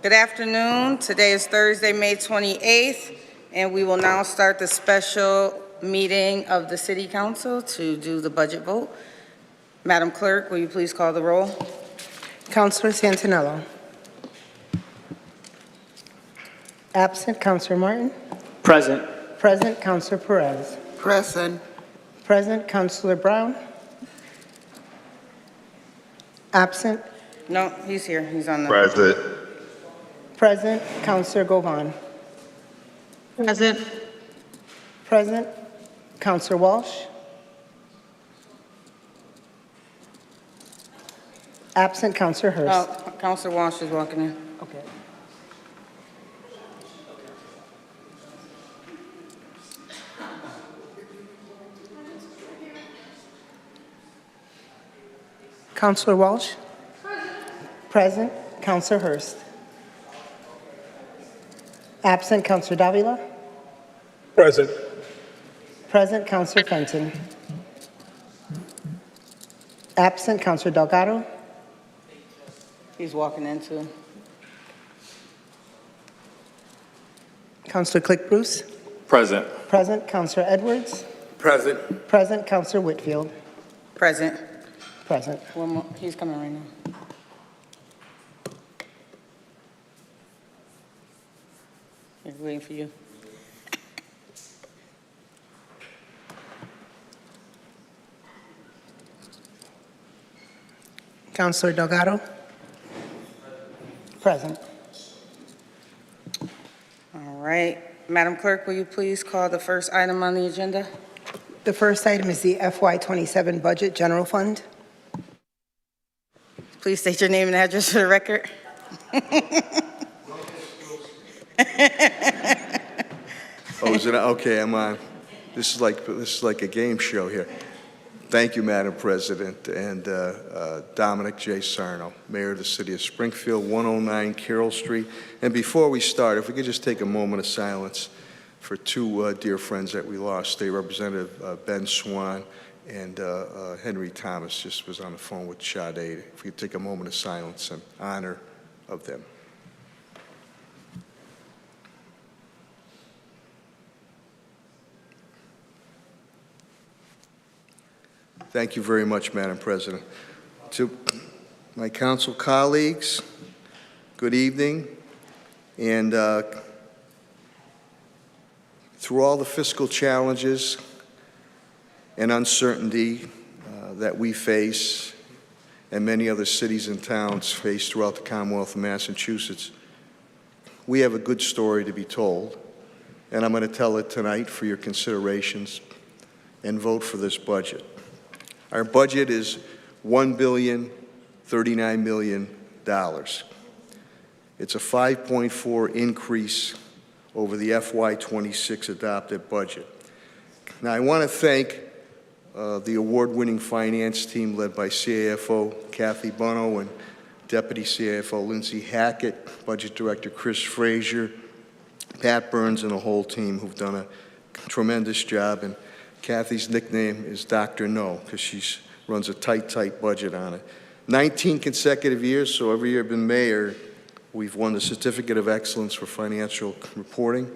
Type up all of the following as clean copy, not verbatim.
Good afternoon. Today is Thursday, May 28th, and we will now start the special meeting of the City Council to do the budget vote. Madam Clerk, will you please call the roll? Councilor Santinello. Absent. Councilor Martin. Present. Present. Councilor Perez. Present. Present. Councilor Brown. Absent. No, he's here. He's on the... Present. Present. Councilor Govan. Present. Present. Councilor Walsh. Absent. Councilor Hurst. Oh, Councilor Walsh is walking in. Okay. Councilor Walsh. Present. Councilor Hurst. Absent. Councilor Davila. Present. Present. Councilor Fenton. Absent. Councilor Delgado. He's walking in too. Councilor Click Bruce. Present. Present. Councilor Edwards. Present. Present. Councilor Whitfield. Present. Present. One more. He's coming right now. He's waiting for you. Councilor Delgado. Present. All right. Madam Clerk, will you please call the first item on the agenda? The first item is the FY27 Budget General Fund. Please state your name and address for the record. Oh, is it? Okay, I'm on. This is like a game show here. Thank you, Madam President, and Dominic J. Sarno, Mayor of the City of Springfield, 109 Carroll Street. And before we start, if we could just take a moment of silence for two dear friends that we lost, State Representative Ben Swan and Henry Thomas just was on the phone with Sade. If we could take a moment of silence in honor of them. Thank you very much, Madam President. To my council colleagues, good evening. And through all the fiscal challenges and uncertainty that we face and many other cities and towns face throughout the Commonwealth of Massachusetts, we have a good story to be told. And I'm going to tell it tonight for your considerations and vote for this budget. Our budget is $1,039 million. It's a 5.4 increase over the FY26 adopted budget. Now, I want to thank the award-winning finance team led by CAFO Kathy Bono and Deputy CAFO Lindsay Hackett, Budget Director Chris Frazier, Pat Burns, and the whole team who've done a tremendous job. And Kathy's nickname is Dr. No, because she runs a tight budget on it. 19 consecutive years, so every year I've been mayor, we've won the Certificate of Excellence for Financial Reporting,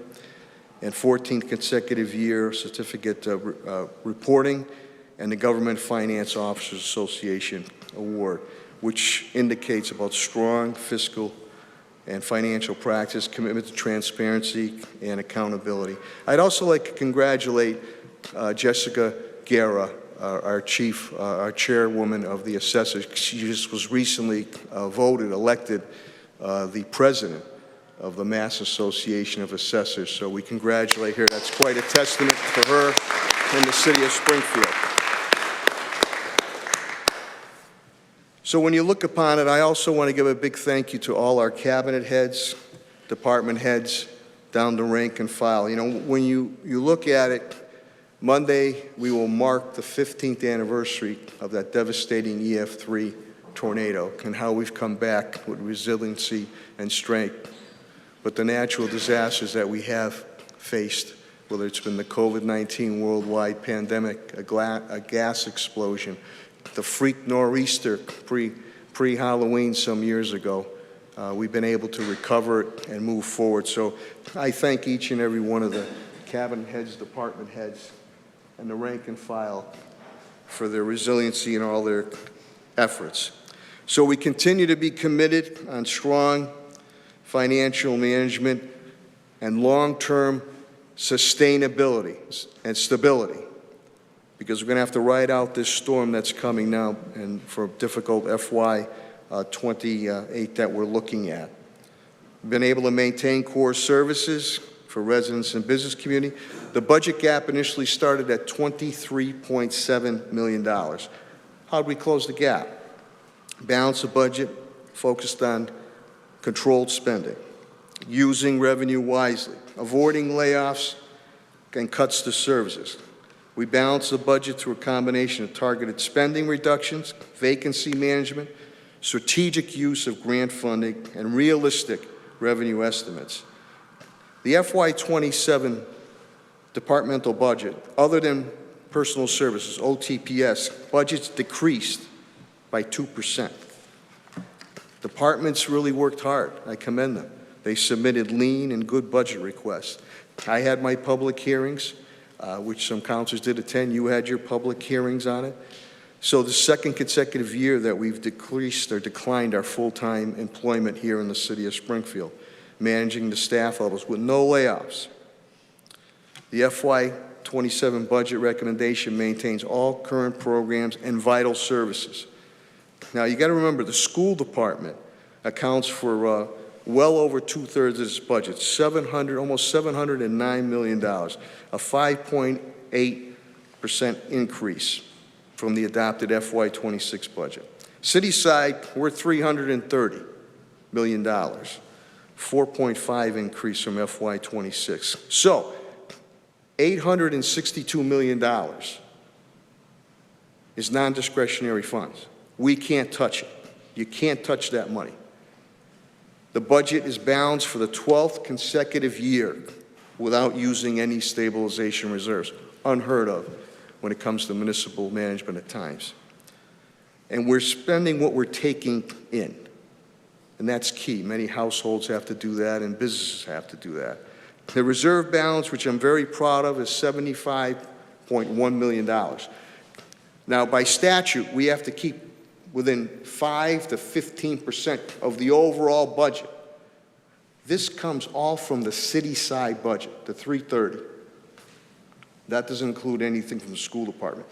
and 14 consecutive year Certificate of Reporting, and the Government Finance Officers Association Award, which indicates about strong fiscal and financial practice, commitment to transparency and accountability. I'd also like to congratulate Jessica Guerra, our chairwoman of the assessors. She just was recently elected the president of the Mass Association of Assessors. So we congratulate her. That's quite a testament for her and the city of Springfield. So when you look upon it, I also want to give a big thank you to all our cabinet heads, department heads, down the rank and file. You know, when you look at it, Monday, we will mark the 15th anniversary of that devastating EF3 tornado and how we've come back with resiliency and strength. But the natural disasters that we have faced, whether it's been the COVID-19 worldwide pandemic, a gas explosion, the freak nor'easter pre-Halloween some years ago, we've been able to recover it and move forward. So I thank each and every one of the cabinet heads, department heads, and the rank and file for their resiliency and all their efforts. So we continue to be committed on strong financial management and long-term sustainability and stability, because we're going to have to ride out this storm that's coming now and for a difficult FY 28 that we're looking at. We've been able to maintain core services for residents and business community. The budget gap initially started at $23.7 million. How did we close the gap? Balance the budget, focused on controlled spending, using revenue wisely, avoiding layoffs and cuts to services. We balanced the budget through a combination of targeted spending reductions, vacancy management, strategic use of grant funding, and realistic revenue estimates. The FY27 departmental budget, other than personal services, OTPS, budgets decreased by 2%. Departments really worked hard. I commend them. They submitted lean and good budget requests. I had my public hearings, which some councilors did attend. You had your public hearings on it. So the second consecutive year that we've decreased or declined our full-time employment here in the city of Springfield, managing the staff levels with no layoffs. The FY27 budget recommendation maintains all current programs and vital services. Now, you got to remember, the school department accounts for well over 2/3 of this budget, almost $709 million, a 5.8% increase from the adopted FY26 budget. City side, we're $330 million, 4.5 increase from FY26. So, $862 million is non-discretionary funds. We can't touch it. You can't touch that money. The budget is balanced for the 12th consecutive year without using any stabilization reserves. Unheard of when it comes to municipal management at times. And we're spending what we're taking in. And that's key. Many households have to do that and businesses have to do that. The reserve balance, which I'm very proud of, is $75.1 million. Now, by statute, we have to keep within 5 to 15% of the overall budget. This comes all from the city side budget, the $330. That doesn't include anything from the school department.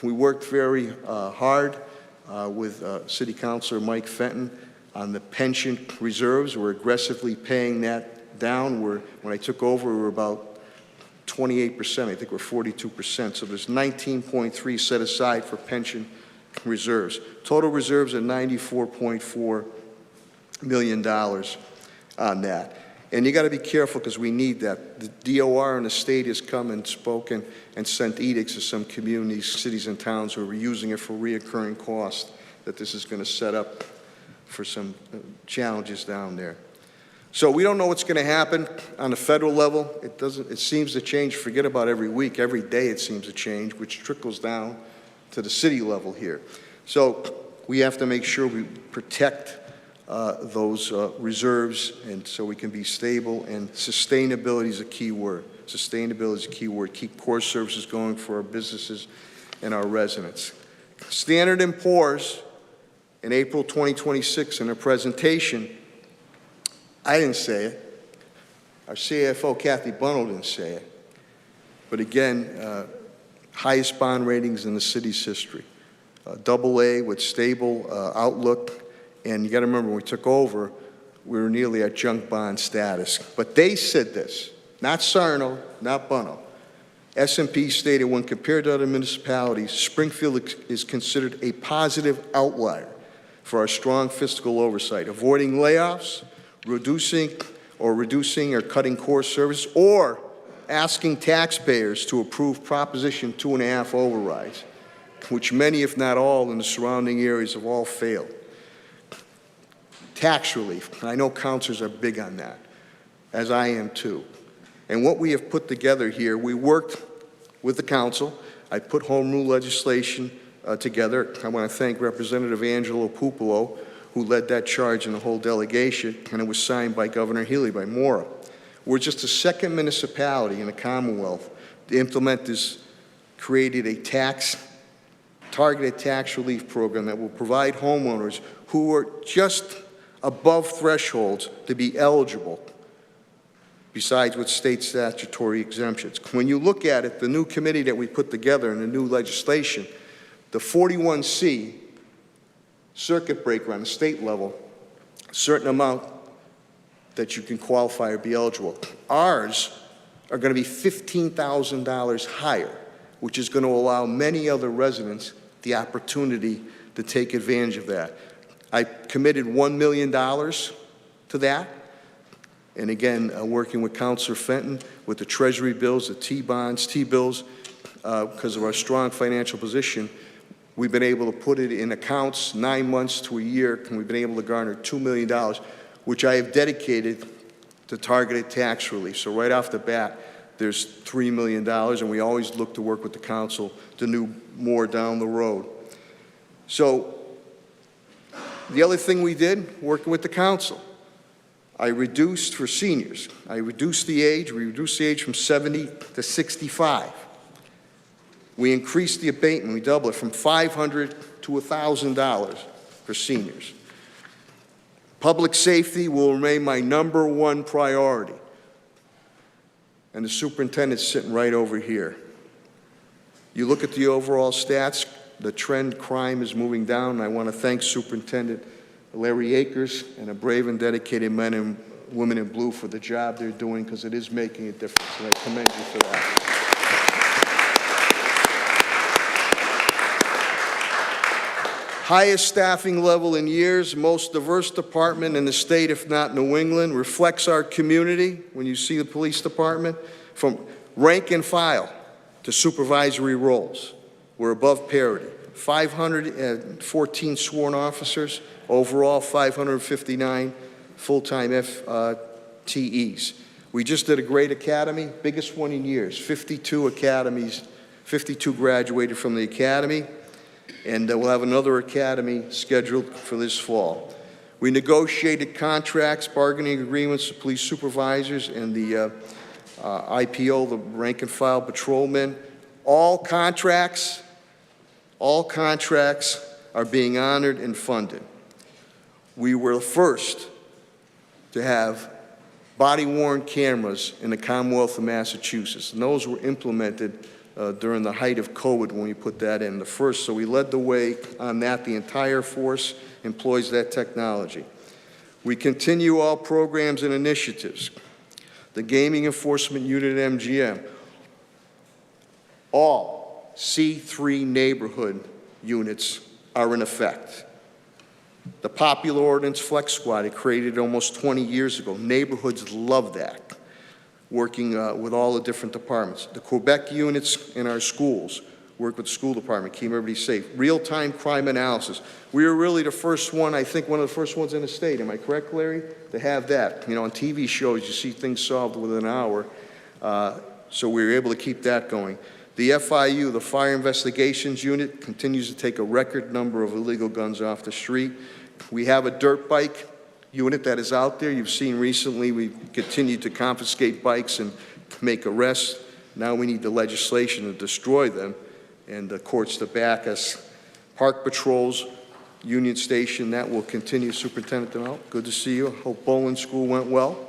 We worked very hard with City Councilor Mike Fenton on the pension reserves. We're aggressively paying that down. When I took over, we were about 28%. I think we're 42%. So there's 19.3 set aside for pension reserves. Total reserves are $94.4 million on that. And you got to be careful because we need that. The DOR and the state has come and spoken and sent edicts to some communities, cities, and towns who are using it for reoccurring costs, that this is going to set up for some challenges down there. So we don't know what's going to happen on the federal level. It seems to change. Forget about every week. Every day it seems to change, which trickles down to the city level here. So we have to make sure we protect those reserves, and so we can be stable, and sustainability is a key word. Sustainability is a key word. Keep core services going for our businesses and our residents. Standard & Poor's in April 2026 in a presentation, I didn't say it, our CFO Kathy Bunnell didn't say it, but again, highest bond ratings in the city's history. AA with stable outlook. And you got to remember, when we took over, we were nearly at junk bond status. But they said this, not Sarno, not Bunnell. S&P stated, when compared to other municipalities, Springfield is considered a positive outlier for our strong fiscal oversight, avoiding layoffs, reducing or cutting core service, or asking taxpayers to approve Proposition 2.5 overrides, which many, if not all, in the surrounding areas have all failed. Tax relief, I know councilors are big on that, as I am too. And what we have put together here, we worked with the council. I put home rule legislation together. I want to thank Representative Angelo Pupolo, who led that charge in the whole delegation, and it was signed by Governor Healy, by Mora. We're just the second municipality in the Commonwealth to implement this, created a targeted tax relief program that will provide homeowners who are just above thresholds to be eligible, besides with state statutory exemptions. When you look at it, the new committee that we put together and the new legislation, the 41C circuit breaker on the state level, a certain amount that you can qualify or be eligible. Ours are going to be $15,000 higher, which is going to allow many other residents the opportunity to take advantage of that. I committed $1 million to that. And again, working with Councilor Fenton, with the Treasury bills, the T-bonds, T-bills, because of our strong financial position, we've been able to put it in accounts 9 months to a year, and we've been able to garner $2 million, which I have dedicated to targeted tax relief. So right off the bat, there's $3 million, and we always look to work with the council to do more down the road. So the other thing we did, working with the council, I reduced for seniors. We reduced the age from 70 to 65. We increased the abatement, we doubled it from $500 to $1,000 for seniors. Public safety will remain my #1 priority. And the superintendent's sitting right over here. You look at the overall stats, the trend crime is moving down, and I want to thank Superintendent Larry Akers and the brave and dedicated men and women in blue for the job they're doing, because it is making a difference, and I commend you for that. Highest staffing level in years, most diverse department in the state, if not New England, reflects our community. When you see the police department, from rank and file to supervisory roles, we're above parity. 514 sworn officers, overall 559 full-time FTEs. We just did a great academy, biggest one in years, 52 academies, 52 graduated from the academy. And we'll have another academy scheduled for this fall. We negotiated contracts, bargaining agreements with police supervisors and the IPO, the rank and file patrolmen. All contracts are being honored and funded. We were the first to have body-worn cameras in the Commonwealth of Massachusetts, and those were implemented during the height of COVID when we put that in, the first. So we led the way on that. The entire force employs that technology. We continue all programs and initiatives. The Gaming Enforcement Unit at MGM, all C3 neighborhood units are in effect. The popular ordinance Flex Squad, it created almost 20 years ago. Neighborhoods love that. Working with all the different departments. The Quebec units in our schools work with the school department, keep everybody safe. Real-time crime analysis. We were really the first one, I think one of the first ones in the state, am I correct, Larry? To have that. You know, on TV shows, you see things solved within an hour. So we were able to keep that going. The FIU, the Fire Investigations Unit, continues to take a record number of illegal guns off the street. We have a dirt bike unit that is out there. You've seen recently we continued to confiscate bikes and make arrests. Now we need the legislation to destroy them and the courts to back us. Park patrols, Union Station, that will continue. Superintendent DeMel, good to see you. Hope Bowling School went well.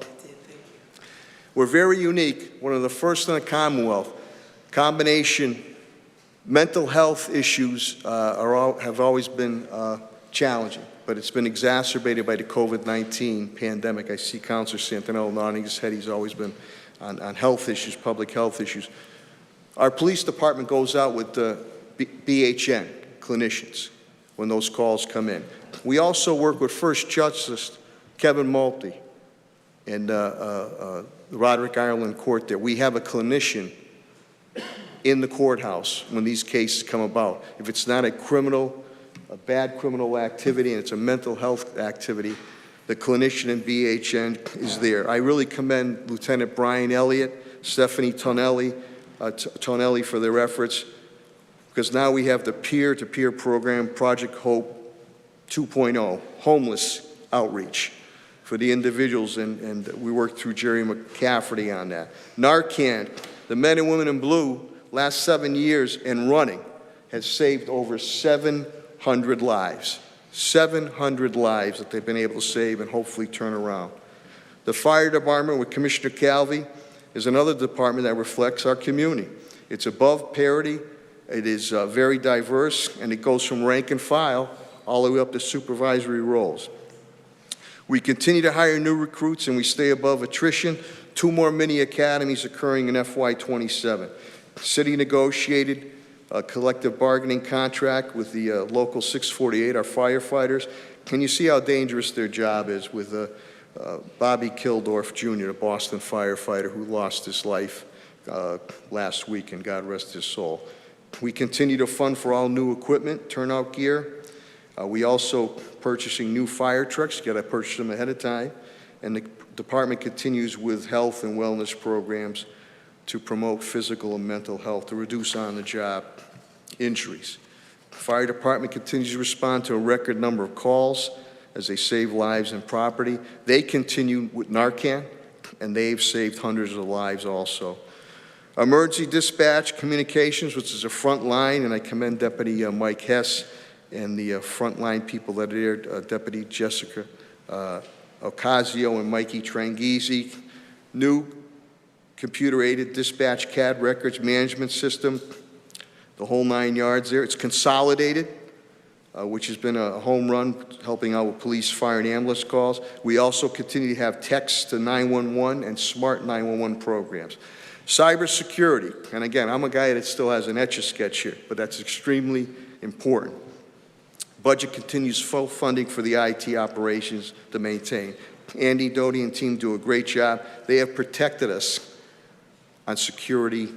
We're very unique, one of the first in the Commonwealth. Combination mental health issues have always been challenging, but it's been exacerbated by the COVID-19 pandemic. I see Councilor Santinello nodding his head. He's always been on health issues, public health issues. Our police department goes out with BHN clinicians when those calls come in. We also work with First Justice Kevin Malty and the Roderick Ireland Court there. We have a clinician in the courthouse when these cases come about. If it's not a bad criminal activity and it's a mental health activity, the clinician in BHN is there. I really commend Lieutenant Brian Elliott, Stephanie Tonelli for their efforts, because now we have the peer-to-peer program, Project Hope, 2.0, homeless outreach for the individuals, and we worked through Jerry McCafferty on that. Narcan, the men and women in blue, last 7 years and running, has saved over 700 lives. 700 lives that they've been able to save and hopefully turn around. The fire department with Commissioner Calvi is another department that reflects our community. It's above parity, it is very diverse, and it goes from rank and file all the way up to supervisory roles. We continue to hire new recruits and we stay above attrition. 2 more mini academies occurring in FY27. City negotiated a collective bargaining contract with the local 648, our firefighters. Can you see how dangerous their job is with Bobby Kildorf Jr., a Boston firefighter who lost his life last week, and God rest his soul. We continue to fund for all new equipment, turnout gear. We also purchasing new fire trucks. You got to purchase them ahead of time. And the department continues with health and wellness programs to promote physical and mental health, to reduce on-the-job injuries. The fire department continues to respond to a record number of calls as they save lives and property. They continue with Narcan, and they've saved hundreds of lives also. Emergency dispatch communications, which is a front line, and I commend Deputy Mike Hess and the frontline people that are there, Deputy Jessica Ocasio and Mikey Tranghese. New computer-aided dispatch CAD records management system, the whole 9 yards there. It's consolidated, which has been a home run, helping out with police, fire, and ambulance calls. We also continue to have text to 911 and smart 911 programs. Cybersecurity, and again, I'm a guy that still has an Etch-a-Sketch here, but that's extremely important. Budget continues full funding for the IT operations to maintain. Andy Doty and team do a great job. They have protected us on security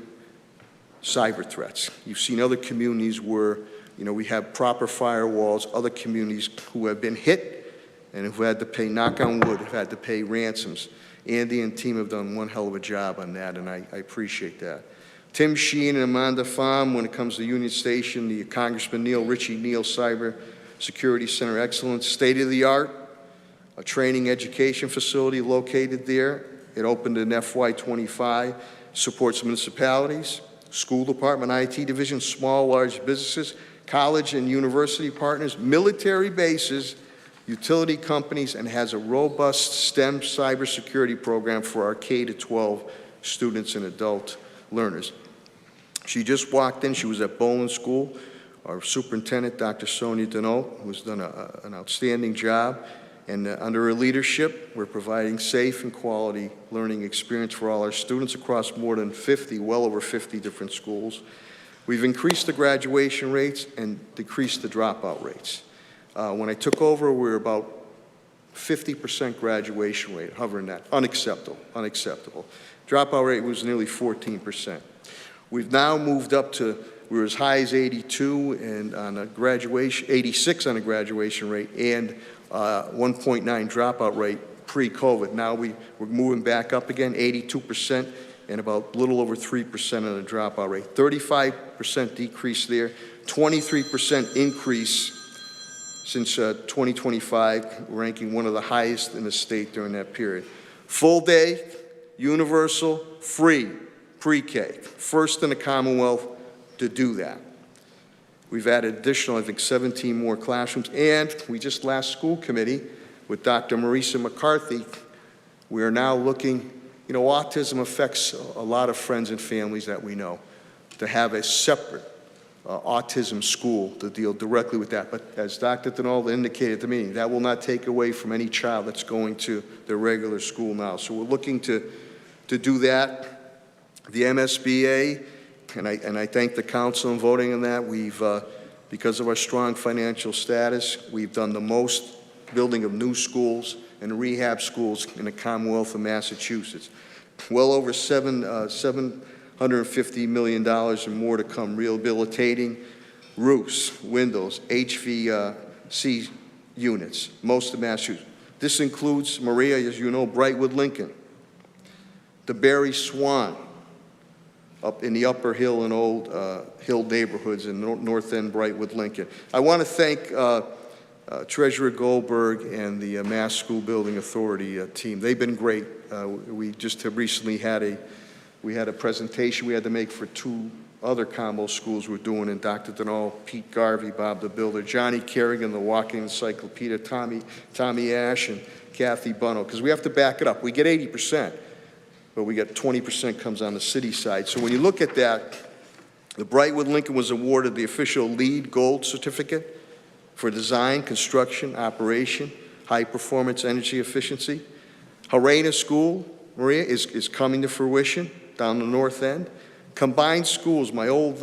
cyber threats. You've seen other communities where, we have proper firewalls, other communities who have been hit and who had to pay, knock on wood, have had to pay ransoms. Andy and team have done one hell of a job on that, and I appreciate that. Tim Sheen and Amanda Pham, when it comes to Union Station, the Congressman Richie Neal Cyber Security Center Excellence, state-of-the-art, a training education facility located there. It opened in FY25, supports municipalities, school department, IT division, small, large businesses, college and university partners, military bases, utility companies, and has a robust STEM cybersecurity program for our K-12 students and adult learners. She just walked in. She was at Boland School. Our superintendent, Dr. Sonia Denault, who's done an outstanding job. And under her leadership, we're providing safe and quality learning experience for all our students across more than 50, well over 50 different schools. We've increased the graduation rates and decreased the dropout rates. When I took over, we were about 50% graduation rate, hovering that. Unacceptable. Dropout rate was nearly 14%. We've now moved up to, we were as high as 82 and on a graduation, 86 on a graduation rate, and 1.9 dropout rate pre-COVID. Now we're moving back up again, 82%, and about a little over 3% on the dropout rate. 35% decrease there, 23% increase since 2025, ranking one of the highest in the state during that period. Full day, universal, free, pre-K, first in the Commonwealth to do that. We've added additional, I think, 17 more classrooms, and we just last school committee with Dr. Marisa McCarthy, we are now looking, autism affects a lot of friends and families that we know, to have a separate autism school to deal directly with that. But as Dr. Denault indicated at the meeting, that will not take away from any child that's going to their regular school now. So we're looking to do that. The MSBA, and I thank the council in voting on that. We've, because of our strong financial status, we've done the most building of new schools and rehab schools in the Commonwealth of Massachusetts. Well over $750 million and more to come, rehabilitating roofs, windows, HVAC units, most of Massachusetts. This includes, Maria, as you know, Brightwood Lincoln, the Barry Swan, up in the Upper Hill and Old Hill neighborhoods in North End, Brightwood, Lincoln. I want to thank Treasurer Goldberg and the Mass School Building Authority team. They've been great. We just have recently had a presentation we had to make for 2 other combo schools we're doing, and Dr. Denal, Pete Garvey, Bob the Builder, Johnny Kerrigan, the Walking Encyclopedia, Tommy Ash, and Kathy Bunno, because we have to back it up. We get 80%, but we get 20% comes on the city side. So when you look at that, the Brightwood Lincoln was awarded the official LEED Gold certificate for design, construction, operation, high-performance energy efficiency. Harena School, Maria, is coming to fruition down the north end. Combined schools, my old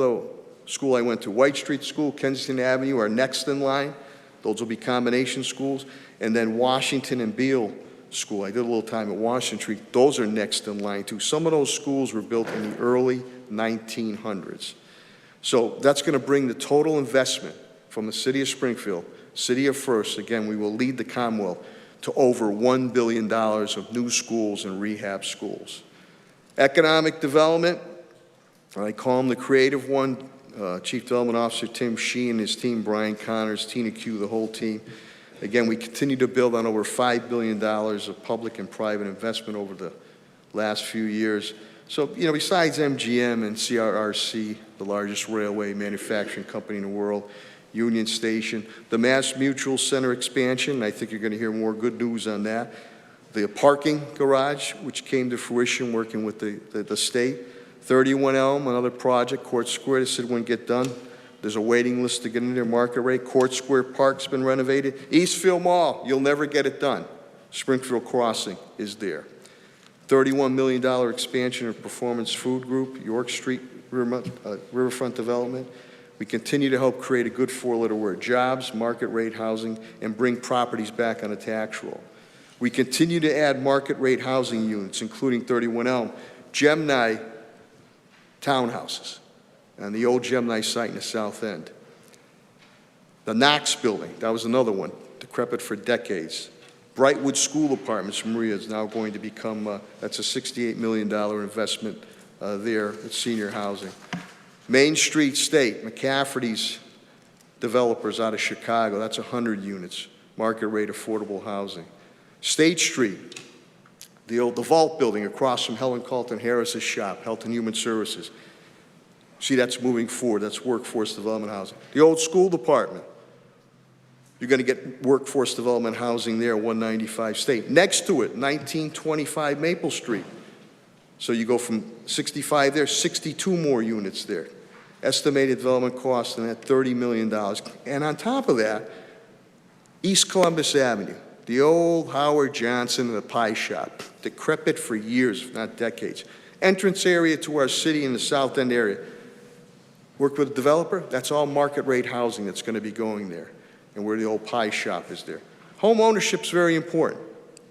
school I went to, White Street School, Kensington Avenue, are next in line. Those will be combination schools. And then Washington and Beale School, I did a little time at Washington Street, those are next in line too. Some of those schools were built in the early 1900s. So that's going to bring the total investment from the city of Springfield, city of First, again, we will lead the Commonwealth, to over $1 billion of new schools and rehab schools. Economic development, I call him the creative one, Chief Development Officer Tim Shee and his team, Brian Connors, Tina Q, the whole team. Again, we continue to build on over $5 billion of public and private investment over the last few years. So, besides MGM and CRRC, the largest railway manufacturing company in the world, Union Station, the Mass Mutual Center expansion, I think you're going to hear more good news on that. The parking garage, which came to fruition working with the state. 31 Elm, another project, Court Square, they said wouldn't get done. There's a waiting list to get in there, market rate. Court Square Park's been renovated. Eastfield Mall, you'll never get it done. Springfield Crossing is there. $31 million expansion of Performance Food Group, York Street Riverfront Development. We continue to help create a good 4-letter word, jobs, market rate housing, and bring properties back on the tax roll. We continue to add market rate housing units, including 31 Elm, Gemini townhouses, and the old Gemini site in the south end. The Knox building, that was another one, decrepit for decades. Brightwood School Apartments, Maria, is now going to become, that's a $68 million investment there at senior housing. Main Street State, McCafferty's developers out of Chicago, that's 100 units, market rate affordable housing. State Street, the Vault building across from Helen Carlton Harris's shop, Health and Human Services. See, that's moving forward, that's workforce development housing. The old school department, you're going to get workforce development housing there, 195 State. Next to it, 1925 Maple Street. So you go from 65 there, 62 more units there. Estimated development cost in that $30 million. And on top of that, East Columbus Avenue, the old Howard Johnson and the pie shop, decrepit for years, if not decades. Entrance area to our city in the South End area. Worked with a developer, that's all market rate housing that's going to be going there, and where the old pie shop is there. Home ownership's very important,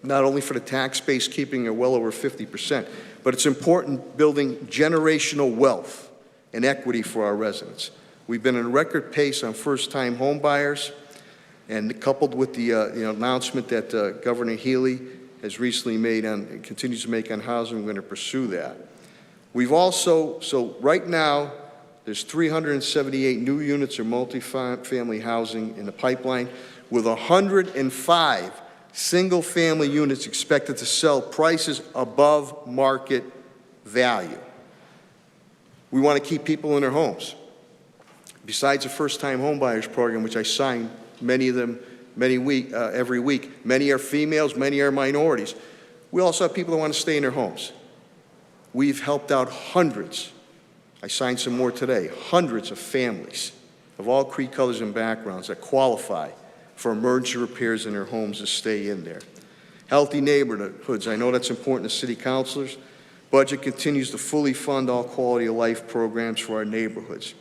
not only for the tax base, keeping it well over 50%, but it's important building generational wealth and equity for our residents. We've been in a record pace on first-time home buyers, and coupled with the announcement that Governor Healy has recently made and continues to make on housing, we're going to pursue that. We've also, so right now, there's 378 new units of multifamily housing in the pipeline, with 105 single-family units expected to sell prices above market value. We want to keep people in their homes. Besides the first-time homebuyers program, which I sign many of them every week, many are females, many are minorities. We also have people that want to stay in their homes. We've helped out hundreds. I signed some more today, hundreds of families of all creed colors and backgrounds that qualify for emergency repairs in their homes to stay in there. Healthy neighborhoods, I know that's important to city councilors. Budget continues to fully fund all quality of life programs for our neighborhoods.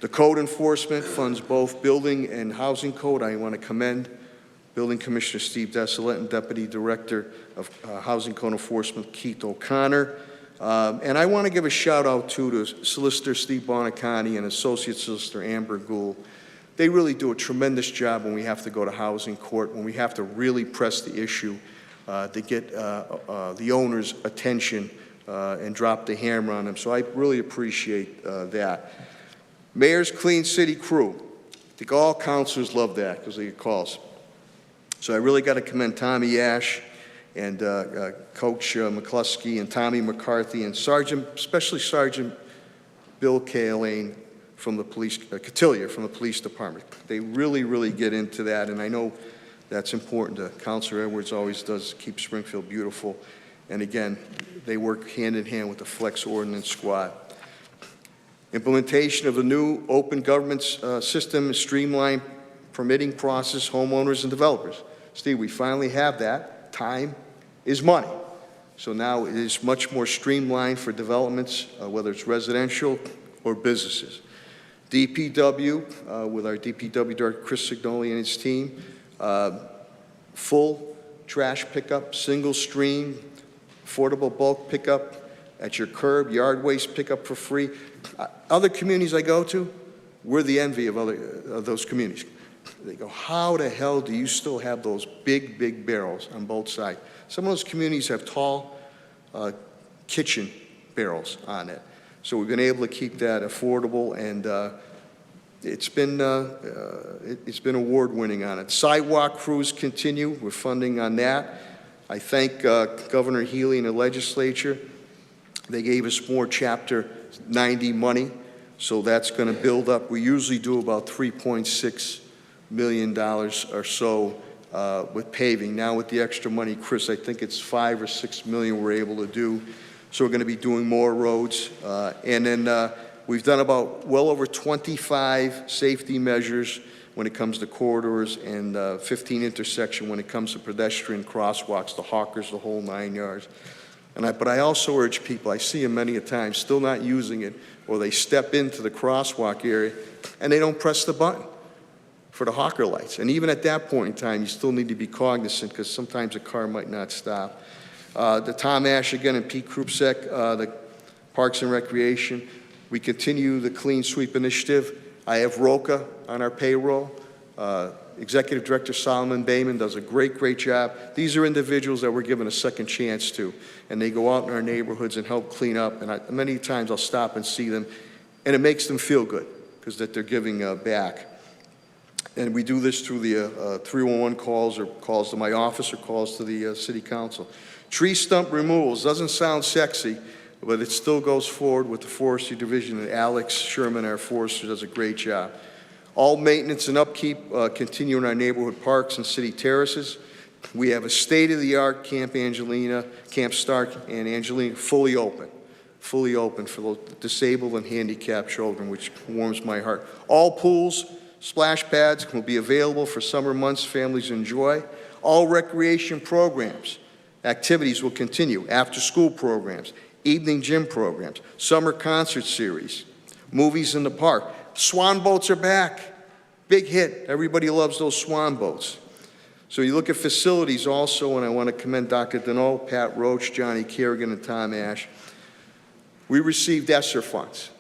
The code enforcement funds both building and housing code. I want to commend Building Commissioner Steve Desolette and Deputy Director of Housing Code Enforcement Keith O'Connor. And I want to give a shout out to Solicitor Steve Bonaconti and Associate Solicitor Amber Gould. They really do a tremendous job when we have to go to housing court, when we have to really press the issue to get the owner's attention and drop the hammer on them. So I really appreciate that. Mayor's Clean City Crew, think all counselors love that because they get calls. So I really got to commend Tommy Ash and Coach McCluskey and Tommy McCarthy and especially Sergeant Bill Kaline from the police, Cotillier from the police department. They really, really get into that, and I know that's important to Counselor Edwards always does keep Springfield beautiful. And again, they work hand in hand with the Flex Ordnance Squad. Implementation of the new open government system, streamlined permitting process, homeowners and developers. Steve, we finally have that. Time is money. So now it is much more streamlined for developments, whether it's residential or businesses. DPW, with our DPW Director Chris Signoli and his team, full trash pickup, single stream, affordable bulk pickup at your curb, yard waste pickup for free. Other communities I go to, we're the envy of those communities. They go, how the hell do you still have those big, big barrels on both sides? Some of those communities have tall kitchen barrels on it. So we've been able to keep that affordable, and it's been award-winning on it. Sidewalk crews continue. We're funding on that. I thank Governor Healy and the legislature. They gave us more Chapter 90 money, so that's going to build up. We usually do about $3.6 million or so with paving. Now with the extra money, Chris, I think it's $5 or $6 million we're able to do. So we're going to be doing more roads. And then we've done about well over 25 safety measures when it comes to corridors and 15 intersection when it comes to pedestrian crosswalks, the hawkers, the whole 9 yards. But I also urge people, I see them many a time, still not using it, or they step into the crosswalk area and they don't press the button for the hawker lights. And even at that point in time, you still need to be cognizant because sometimes a car might not stop. The Tom Ash again and Pete Krupsek, the Parks and Recreation. We continue the Clean Sweep Initiative. I have Roca on our payroll. Executive Director Solomon Bayman does a great, great job. These are individuals that we're given a second chance to, and they go out in our neighborhoods and help clean up. And many times I'll stop and see them, and it makes them feel good because that they're giving back. And we do this through the 311 calls or calls to my office or calls to the City Council. Tree stump removals doesn't sound sexy, but it still goes forward with the Forestry Division, and Alex Sherman, our forester, does a great job. All maintenance and upkeep continue in our neighborhood parks and city terraces. We have a state-of-the-art Camp Angelina, Camp Stark and Angelina fully open for the disabled and handicapped children, which warms my heart. All pools, splash pads will be available for summer months families enjoy. All recreation programs, activities will continue, after-school programs, evening gym programs, summer concert series, movies in the park. Swan boats are back. Big hit. Everybody loves those swan boats. So you look at facilities also, and I want to commend Dr. Deneau, Pat Roach, Johnny Kerrigan, and Tom Ash. We received ESSER funds.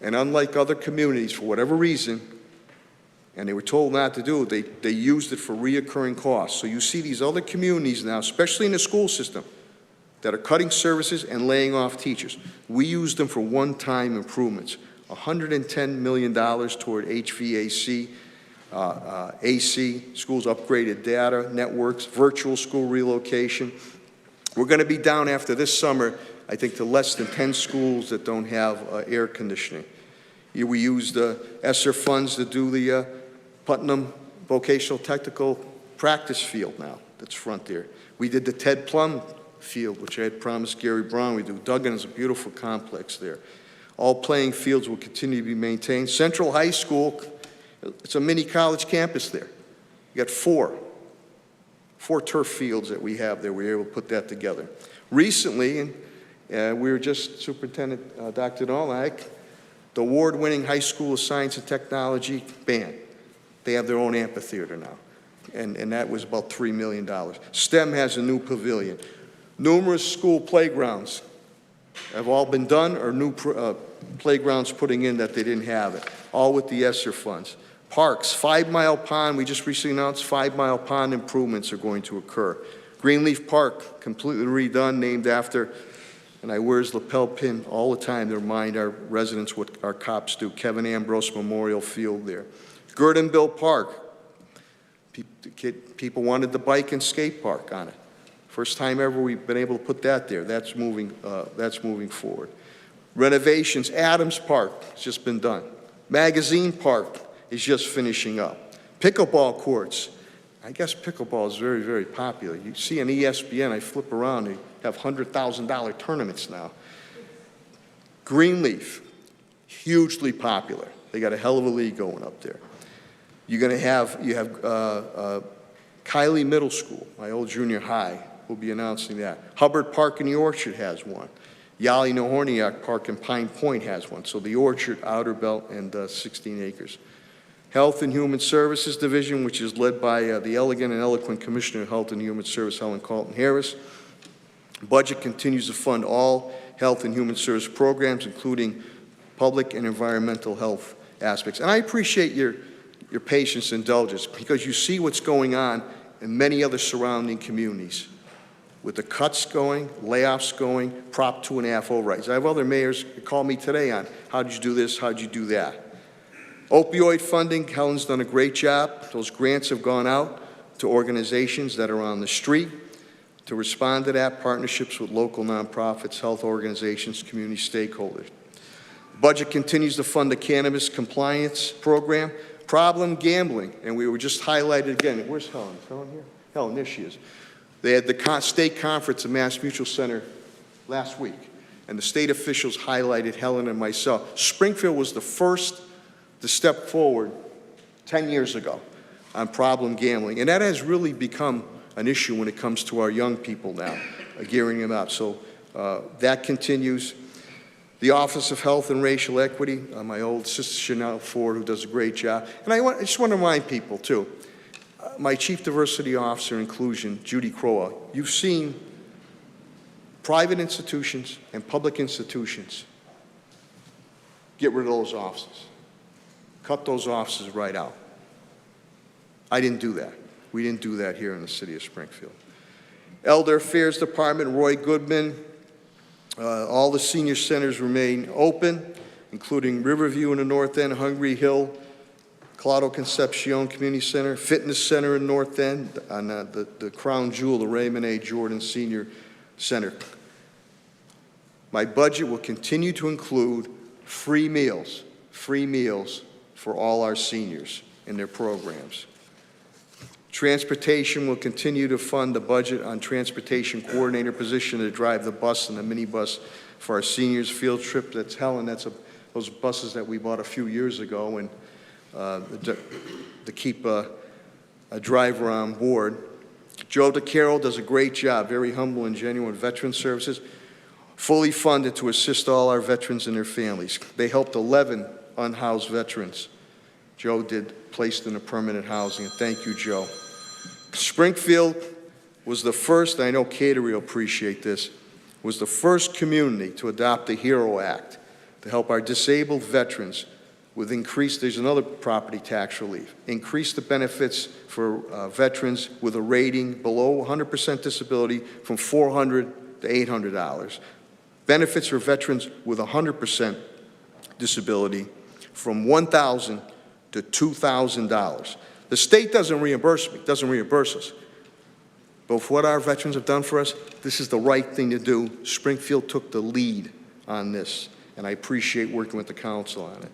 And unlike other communities, for whatever reason, and they were told not to do it, they used it for reoccurring costs. So you see these other communities now, especially in the school system, that are cutting services and laying off teachers. We used them for one-time improvements. $110 million toward HVAC, AC, schools upgraded data, networks, virtual school relocation. We're going to be down after this summer, I think, to less than 10 schools that don't have air conditioning. We used ESSER funds to do the Putnam Vocational Technical Practice Field now, that's front there. We did the Ted Plum Field, which I had promised Gary Brown we do. Duggan is a beautiful complex there. All playing fields will continue to be maintained. Central High School, it's a mini college campus there. You got four turf fields that we have there. We were able to put that together. Recently, and we were just, Superintendent Dr. Dolak, the award-winning High School of Science and Technology band, they have their own amphitheater now, and that was about $3 million. STEM has a new pavilion. Numerous school playgrounds have all been done, or new playgrounds putting in that they didn't have it, all with the ESSER funds. Parks, 5 Mile Pond, we just recently announced 5 Mile Pond improvements are going to occur. Greenleaf Park, completely redone, named after, and I wear his lapel pin all the time to remind our residents what our cops do, Kevin Ambrose Memorial Field there. Gurdonville Park, people wanted the bike and skate park on it. First time ever we've been able to put that there. That's moving forward. Renovations, Adams Park has just been done. Magazine Park is just finishing up. Pickleball courts. I guess pickleball is very, very popular. You see on ESPN, I flip around, they have $100,000 tournaments now. Greenleaf, hugely popular. They got a hell of a league going up there. You have Kylie Middle School, my old junior high, will be announcing that. Hubbard Park in the Orchard has one. Yali Nahorniak Park in Pine Point has one. So the Orchard, Outer Belt, and 16 acres. Health and Human Services Division, which is led by the elegant and eloquent Commissioner of Health and Human Service, Helen Carlton Harris. Budget continues to fund all health and human service programs, including public and environmental health aspects. And I appreciate your patience and indulgence, because you see what's going on in many other surrounding communities with the cuts going, layoffs going, Prop 2.5 overrides. I have other mayors call me today on, how did you do this, how did you do that? Opioid funding, Helen's done a great job. Those grants have gone out to organizations that are on the street to respond to that, partnerships with local nonprofits, health organizations, community stakeholders. The budget continues to fund the cannabis compliance program, problem gambling, and we were just highlighted again. Where's Helen? Is Helen here? Helen, there she is. They had the state conference at Mass Mutual Center last week, and the state officials highlighted Helen and myself. Springfield was the first to step forward 10 years ago on problem gambling, and that has really become an issue when it comes to our young people now, gearing them up. So that continues. The Office of Health and Racial Equity, my old sister Chanel Ford, who does a great job. And I just want to remind people, too, my Chief Diversity Officer Inclusion, Judy Croa, you've seen private institutions and public institutions get rid of those offices. Cut those offices right out. I didn't do that. We didn't do that here in the city of Springfield. Elder Affairs Department, Roy Goodman, all the senior centers remain open, including Riverview in the North End, Hungry Hill, Claudio Concepcion Community Center, Fitness Center in North End, and the crown jewel, the Raymond A. Jordan Senior Center. My budget will continue to include free meals for all our seniors in their programs. Transportation will continue to fund the budget on transportation coordinator position to drive the bus and the minibus for our seniors field trip. That's Helen, those buses that we bought a few years ago, and to keep a driver on board. Joe DeCarroll does a great job, very humble and genuine veteran services, fully funded to assist all our veterans and their families. They helped 11 unhoused veterans. Joe placed in a permanent housing, and thank you, Joe. Springfield was the first, I know Catering will appreciate this, was the first community to adopt the HERO Act to help our disabled veterans with increased, there's another property tax relief, increase the benefits for veterans with a rating below 100% disability from $400 to $800. Benefits for veterans with 100% disability from $1,000 to $2,000. The state doesn't reimburse us. But for what our veterans have done for us, this is the right thing to do. Springfield took the lead on this, and I appreciate working with the council on it.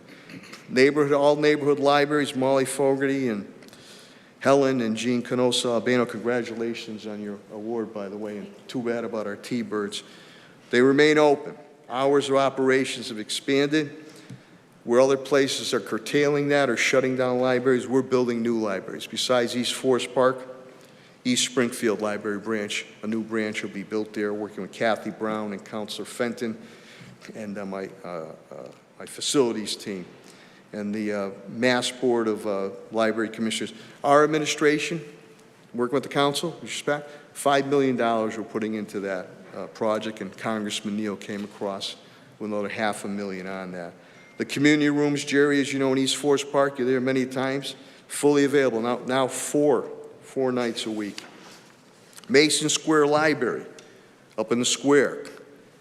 All neighborhood libraries, Molly Fogarty and Helen and Jean Canosa Albano, congratulations on your award, by the way, and too bad about our T-Birds. They remain open. Hours of operations have expanded. Where other places are curtailing that or shutting down libraries, we're building new libraries. Besides East Forest Park, East Springfield Library Branch, a new branch will be built there, working with Kathy Brown and Councilor Fenton and my facilities team and the Mass Board of Library Commissioners. Our administration, working with the council, with respect, $5 million we're putting into that project, and Congressman Neal came across with another $500,000 on that. The community rooms, Jerry, as you know, in East Forest Park, you're there many times, fully available, now four nights a week. Mason Square Library, up in the square.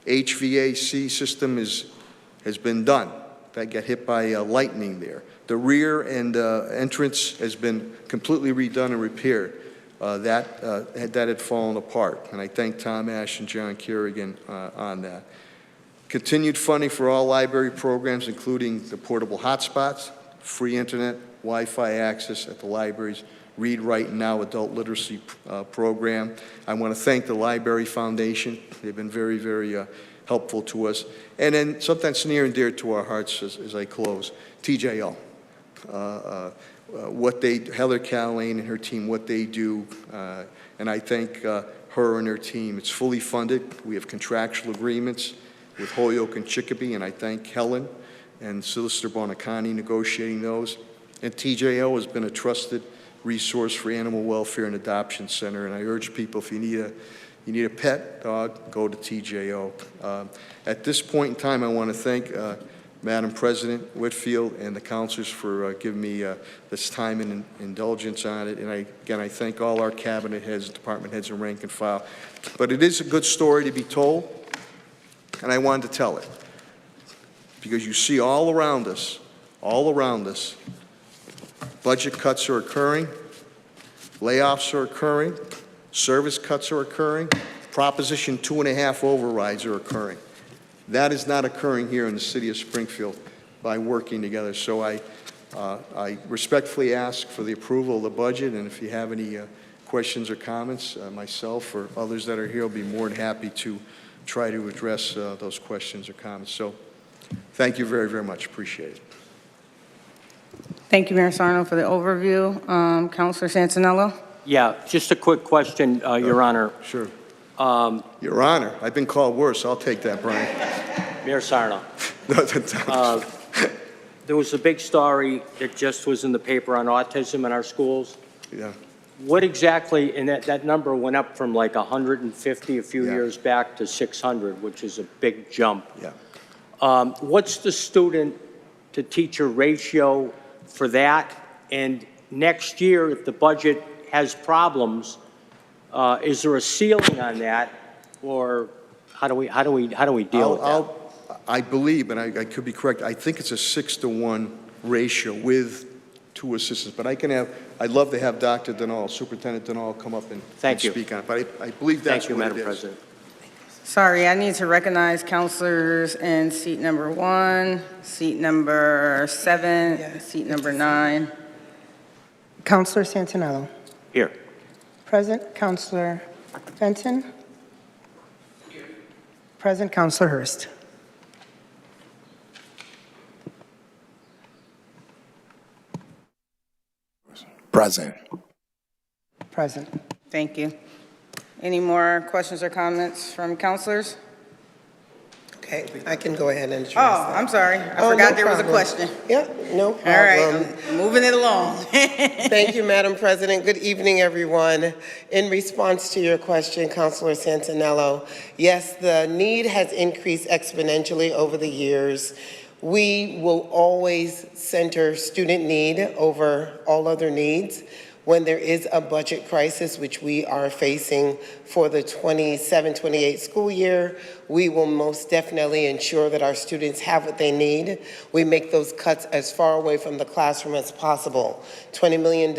HVAC system has been done. that got hit by lightning there. The rear and entrance has been completely redone and repaired. That had fallen apart, and I thank Tom Ash and John Kerrigan on that. Continued funding for all library programs, including the portable hotspots, free internet, Wi-Fi access at the libraries, Read, Write, and Now adult literacy program. I want to thank the Library Foundation. They've been very, very helpful to us. And then something that's near and dear to our hearts as I close, TJO. Heather Callahan and her team, what they do, and I thank her and her team. It's fully funded. We have contractual agreements with Holyoke and Chicopee, and I thank Helen and Solicitor Bonacani negotiating those. And TJO has been a trusted resource for animal welfare and adoption center, and I urge people, if you need a pet dog, go to TJO. At this point in time, I want to thank Madam President Whitfield and the councilors for giving me this time and indulgence on it. And I thank all our cabinet heads, department heads, and rank and file. But it is a good story to be told, and I wanted to tell it because you see all around us, budget cuts are occurring, layoffs are occurring, service cuts are occurring, Proposition 2.5 overrides are occurring. That is not occurring here in the city of Springfield by working together. So I respectfully ask for the approval of the budget, and if you have any questions or comments, myself or others that are here will be more than happy to try to address those questions or comments. So thank you very, very much. Appreciate it. Thank you, Mayor Sarno, for the overview. Councilor Santinello? Yeah, just a quick question, Your Honor. Sure. Your Honor, I've been called worse. I'll take that, Brian. Mayor Sarno. No, There was a big story that just was in the paper on autism in our schools. yeah. What exactly, and that number went up from like 150 a few Yeah. years back to 600, which is a big jump. Yeah. What's the student to teacher ratio for that? And next year, if the budget has problems, is there a ceiling on that, or how do we deal with that? I believe, and I could be correct, I think it's a 6-to-1 ratio with 2 assistants. But I'd love to have Dr. Denal, Superintendent Denal, come up and speak on it. But I believe that's Thank you, what Madam it is. President. Sorry, I need to recognize counselors in seat number 1, seat number 7, seat number 9. Counselor Santinello. Here. Present. Counselor Fenton. Here. Present. Counselor Hurst. Present. Present. Thank you. Any more questions or comments from counselors? Okay, I can go ahead and address Oh, that. I'm sorry. I Oh, forgot no there was a problem. question. Yep, no All right, problem. I'm moving it along. Thank you, Madam President. Good evening, everyone. In response to your question, Councilor Santinello, yes, the need has increased exponentially over the years. We will always center student need over all other needs. When there is a budget crisis, which we are facing for the 27-28 school year, we will most definitely ensure that our students have what they need. We make those cuts as far away from the classroom as possible. $20 million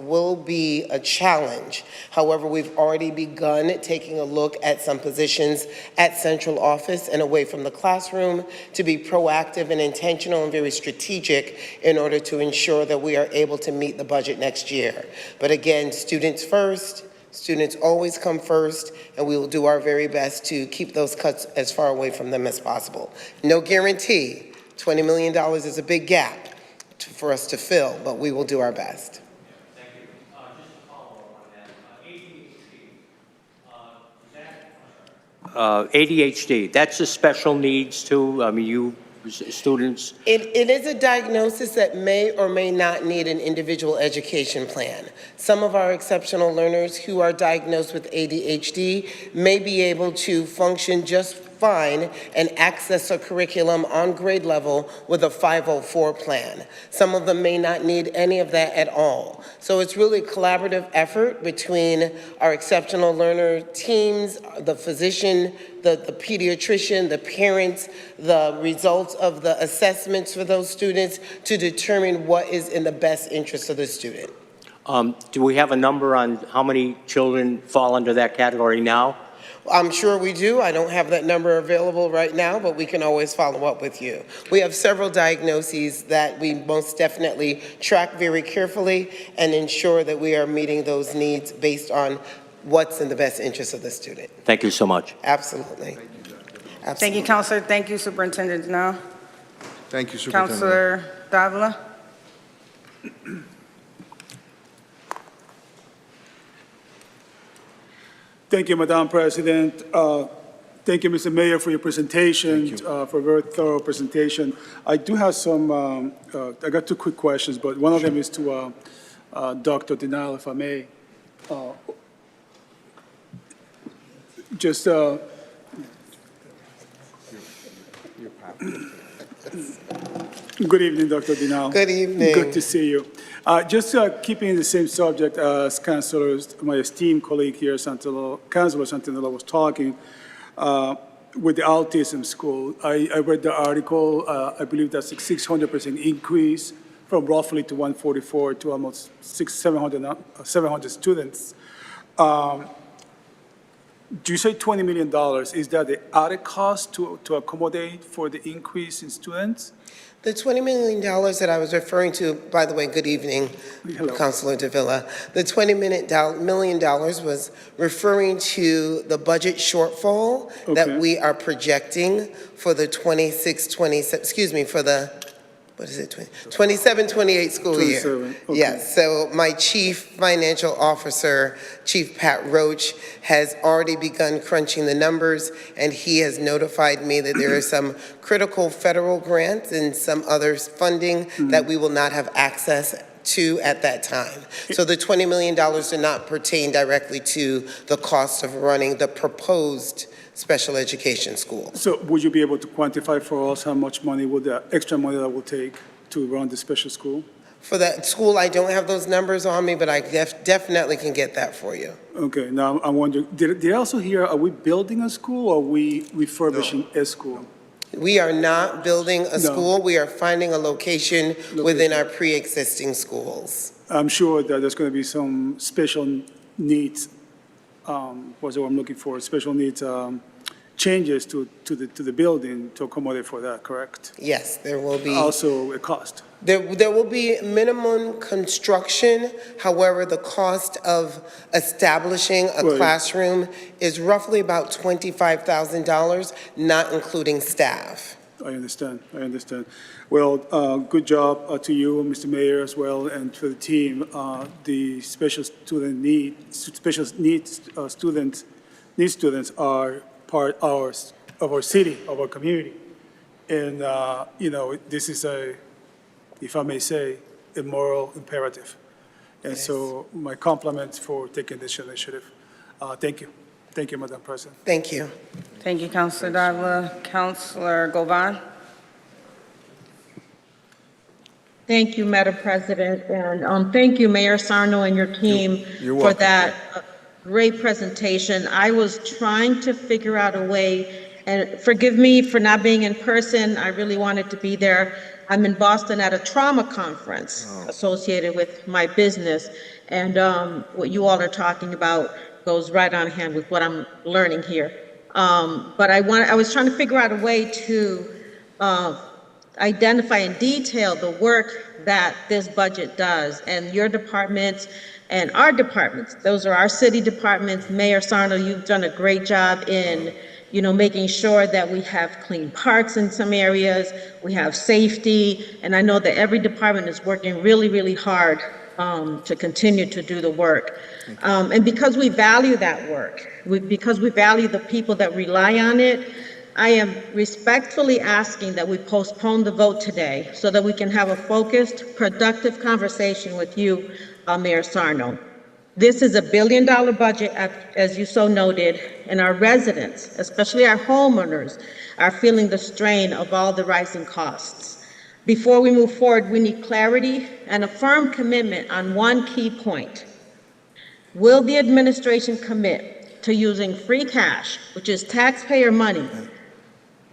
will be a challenge. However, we've already begun taking a look at some positions at central office and away from the classroom to be proactive and intentional and very strategic in order to ensure that we are able to meet the budget next year. But again, students first. Students always come first, and we will do our very best to keep those cuts as far away from them as possible. No guarantee. $20 million is a big gap for us to fill, but we will do our best. Thank you. Just a follow-up on that. ADHD, that's a special needs too? I mean, you students? It is a diagnosis that may or may not need an individual education plan. Some of our exceptional learners who are diagnosed with ADHD may be able to function just define and access a curriculum on grade level with a 504 plan. Some of them may not need any of that at all. So it's really a collaborative effort between our exceptional learner teams, the physician, the pediatrician, the parents, the results of the assessments for those students to determine what is in the best interest of the student. Do we have a number on how many children fall under that category now? I'm sure we do. I don't have that number available right now, but we can always follow up with you. We have several diagnoses that we most definitely track very carefully and ensure that we are meeting those needs based on what's in the best interest of the student. Thank you so much. Absolutely. Absolutely. Thank you, Counselor. Thank you, Superintendent Now. Thank you, Superintendent. Counselor Davila. Thank you, Madam President. Thank you, Mr. Mayor, for your presentation, Thank you. for a very thorough presentation. I do have some, I got two quick questions, but one of them is to Dr. Denal, if I may. Just, good evening, Dr. Denal. Good evening. Good to see you. Just keeping the same subject as my esteemed colleague here, Councilor Santinello was talking, with the autism school. I read the article. I believe that's a 600% increase from roughly to 144 to almost 700 students. Do you say $20 million? Is that the added cost to accommodate for the increase in students? The $20 million that I was referring to, by the way, good evening, Hello. Councilor Davila. The $20 million was referring to the budget shortfall that Okay. we are projecting for the 27-28 school year. 27, okay. Yes, so my Chief Financial Officer, Chief Pat Roach, has already begun crunching the numbers, and he has notified me that there are some critical federal grants and some other funding that we will not have access to at that time. So the $20 million do not pertain directly to the cost of running the proposed special education school. So would you be able to quantify for us how much money would the extra money that will take to run the special school? For that school, I don't have those numbers on me, but I definitely can get that for you. Okay, now I'm wondering, did I also hear, are we building a school or are we refurbishing a school? We are not building a No. school. We are finding a location within our pre-existing schools. I'm sure that there's going to be some special needs, what's the word I'm looking for, special needs changes to the building to accommodate for that, correct? Yes, there will be. Also a cost. There will be minimum construction. However, the cost of establishing a Right. classroom is roughly about $25,000, not including staff. I understand. Well, good job to you, Mr. Mayor, as well, and to the team. The special needs students are part of our city, of our community. And, this is if I may say, a moral imperative. And so my compliments for taking this initiative. Thank you. Thank you, Madam President. Thank you. Thank you, Counselor Davila. Counselor Govan. Thank you, Madam President, and thank you, Mayor Sarno and your team You're for welcome. that great presentation. I was trying to figure out a way, and forgive me for not being in person. I really wanted to be there. I'm in Boston at a trauma conference associated with my business, and what you all are talking about goes right on hand with what I'm learning here. But I was trying to figure out a way to identify in detail the work that this budget does, and your departments and our departments. Those are our city departments. Mayor Sarno, you've done a great job in, making sure that we have clean parks in some areas, we have safety, and I know that every department is working really, really hard to continue to do the work. And because we value that work, because we value the people that rely on it, I am respectfully asking that we postpone the vote today so that we can have a focused, productive conversation with you, Mayor Sarno. This is $1 billion budget, as you so noted, and our residents, especially our homeowners, are feeling the strain of all the rising costs. Before we move forward, we need clarity and a firm commitment on one key point. Will the administration commit to using free cash, which is taxpayer money,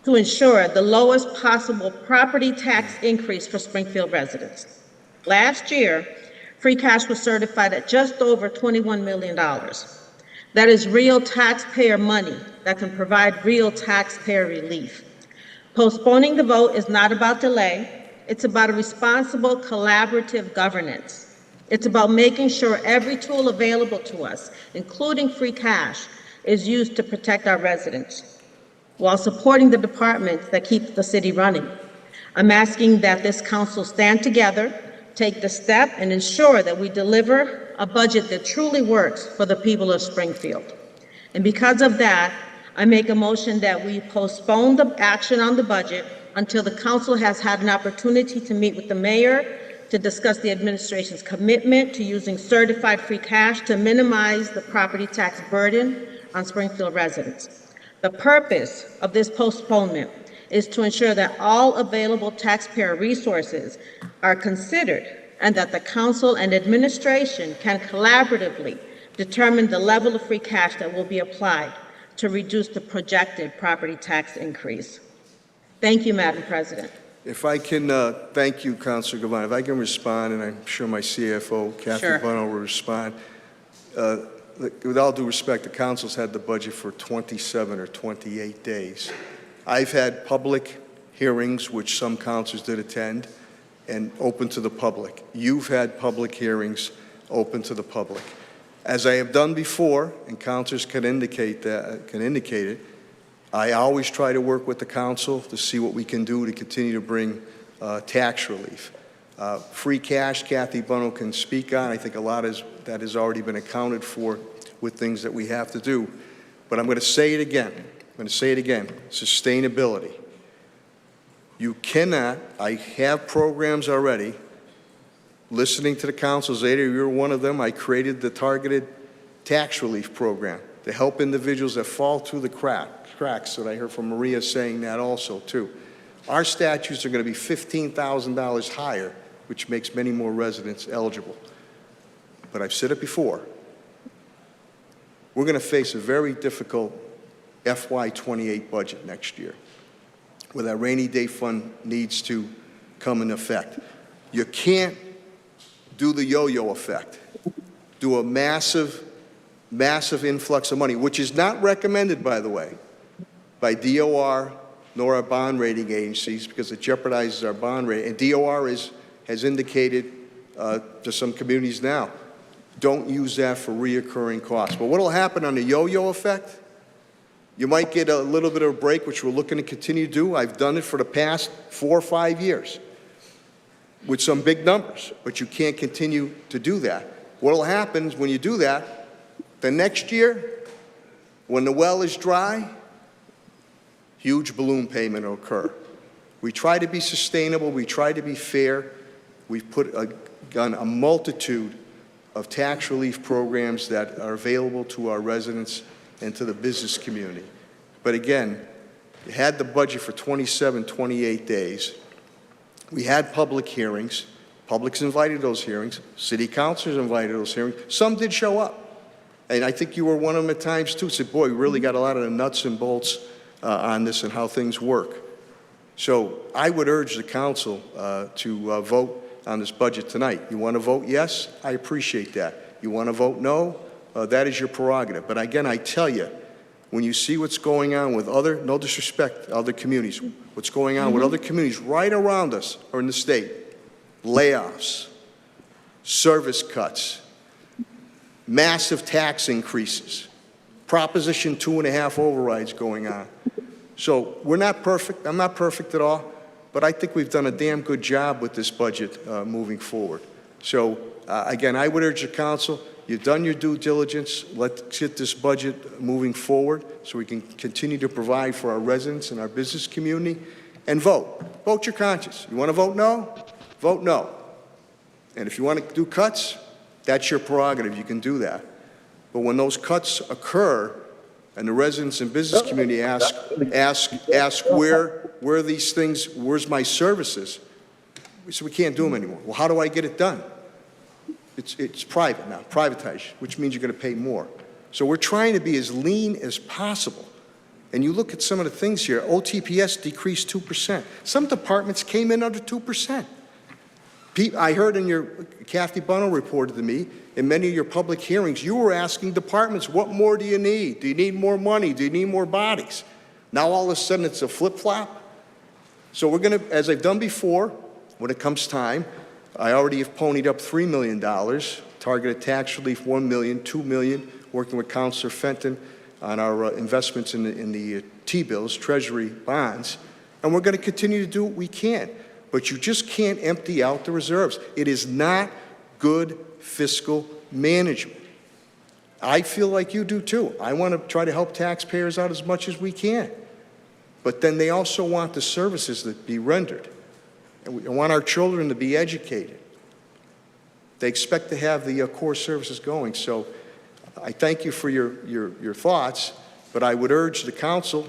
to ensure the lowest possible property tax increase for Springfield residents? Last year, free cash was certified at just over $21 million. That is real taxpayer money that can provide real taxpayer relief. Postponing the vote is not about delay. It's about a responsible, collaborative governance. It's about making sure every tool available to us, including free cash, is used to protect our residents while supporting the departments that keep the city running. I'm asking that this council stand together, take the step, and ensure that we deliver a budget that truly works for the people of Springfield. And because of that, I make a motion that we postpone the action on the budget until the council has had an opportunity to meet with the mayor to discuss the administration's commitment to using certified free cash to minimize the property tax burden on Springfield residents. The purpose of this postponement is to ensure that all available taxpayer resources are considered and that the council and administration can collaboratively determine the level of free cash that will be applied to reduce the projected property tax increase. Thank you, Madam President. If I can, thank you, Councilor Gavon. If I can respond, and I'm sure my CFO, Kathy Sure. Bono, will respond. With all due respect, the council's had the budget for 27 or 28 days. I've had public hearings, which some councilors did attend, and open to the public. You've had public hearings open to the public. As I have done before, and councilors can indicate it, I always try to work with the council to see what we can do to continue to bring tax relief. Free cash, Kathy Bono can speak on. I think a lot that has already been accounted for with things that we have to do. But I'm going to say it again. Sustainability. You cannot, I have programs already. Listening to the council, Zeta, you're one of them. I created the targeted tax relief program to help individuals that fall through the cracks. And I heard from Maria saying that also, too. Our statutes are going to be $15,000 higher, which makes many more residents eligible. But I've said it before. We're going to face a very difficult FY28 budget next year, where that rainy day fund needs to come in effect. You can't do the yo-yo effect, do a massive influx of money, which is not recommended, by the way, by DOR nor our bond rating agencies, because it jeopardizes our bond rating. And DOR has indicated to some communities now, don't use that for reoccurring costs. But what will happen on the yo-yo effect? You might get a little bit of a break, which we're looking to continue to do. I've done it for the past 4 or 5 years with some big numbers, but you can't continue to do that. What will happen is when you do that, the next year, when the well is dry, huge balloon payment will occur. We try to be sustainable. We try to be fair. We've put on a multitude of tax relief programs that are available to our residents and to the business community. But again, you had the budget for 27, 28 days. We had public hearings. Public's invited those hearings. City councilors invited those hearings. Some did show up. And I think you were one of them at times too. Said, boy, we really got a lot of the nuts and bolts on this and how things work. So I would urge the council to vote on this budget tonight. You want to vote yes? I appreciate that. You want to vote no? That is your prerogative. But again, I tell you, when you see what's going on with other, no disrespect, other communities, what's going on with other communities right around us or in the state, layoffs, service cuts, massive tax increases, Proposition 2.5 overrides going on. So we're not perfect. I'm not perfect at all, but I think we've done a damn good job with this budget moving forward. So again, I would urge the council, you've done your due diligence. Let's get this budget moving forward so we can continue to provide for our residents and our business community. And vote. Vote your conscience. You want to vote no? Vote no. And if you want to do cuts, That's your prerogative, you can do that. But when those cuts occur, and the residents and business community ask where these things, where's my services? We said, we can't do them anymore. Well, how do I get it done? It's private now, privatized, which means you're going to pay more. So we're trying to be as lean as possible. And you look at some of the things here, OTPS decreased 2%. Some departments came in under 2%. I heard in your, Kathy Bunnell reported to me, in many of your public hearings, you were asking departments, what more do you need? Do you need more money? Do you need more bodies? Now all of a sudden it's a flip-flop. So we're going to, as I've done before, when it comes time, I already have ponied up $3 million, targeted tax relief $1 million, $2 million, working with Councilor Fenton on our investments in the T-bills, Treasury bonds, and we're going to continue to do what we can. But you just can't empty out the reserves. It is not good fiscal management. I feel like you do too. I want to try to help taxpayers out as much as we can. But then they also want the services to be rendered. And we want our children to be educated. They expect to have the core services going. So I thank you for your thoughts, but I would urge the council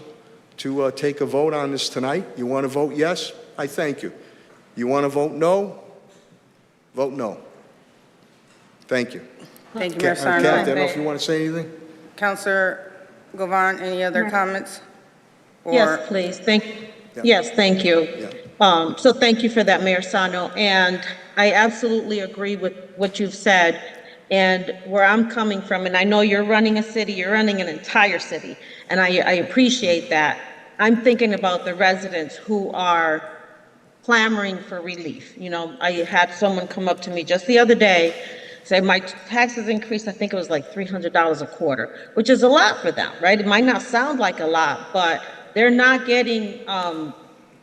to take a vote on this tonight. You want to vote yes? I thank you. You want to vote no? Vote no. Thank you. Thank you, Mayor Kathy, Sarno. I don't know if you want to say anything? Councilor Govan, any other comments? Or- Yes, please. Yeah. Yes, thank you. Yeah. So thank you for that, Mayor Sarno. And I absolutely agree with what you've said and where I'm coming from. And I know you're running a city, you're running an entire city, and I appreciate that. I'm thinking about the residents who are clamoring for relief. You know, I had someone come up to me just the other day, say my taxes increased, I think it was like $300 a quarter, which is a lot for them, right? It might not sound like a lot, but they're not getting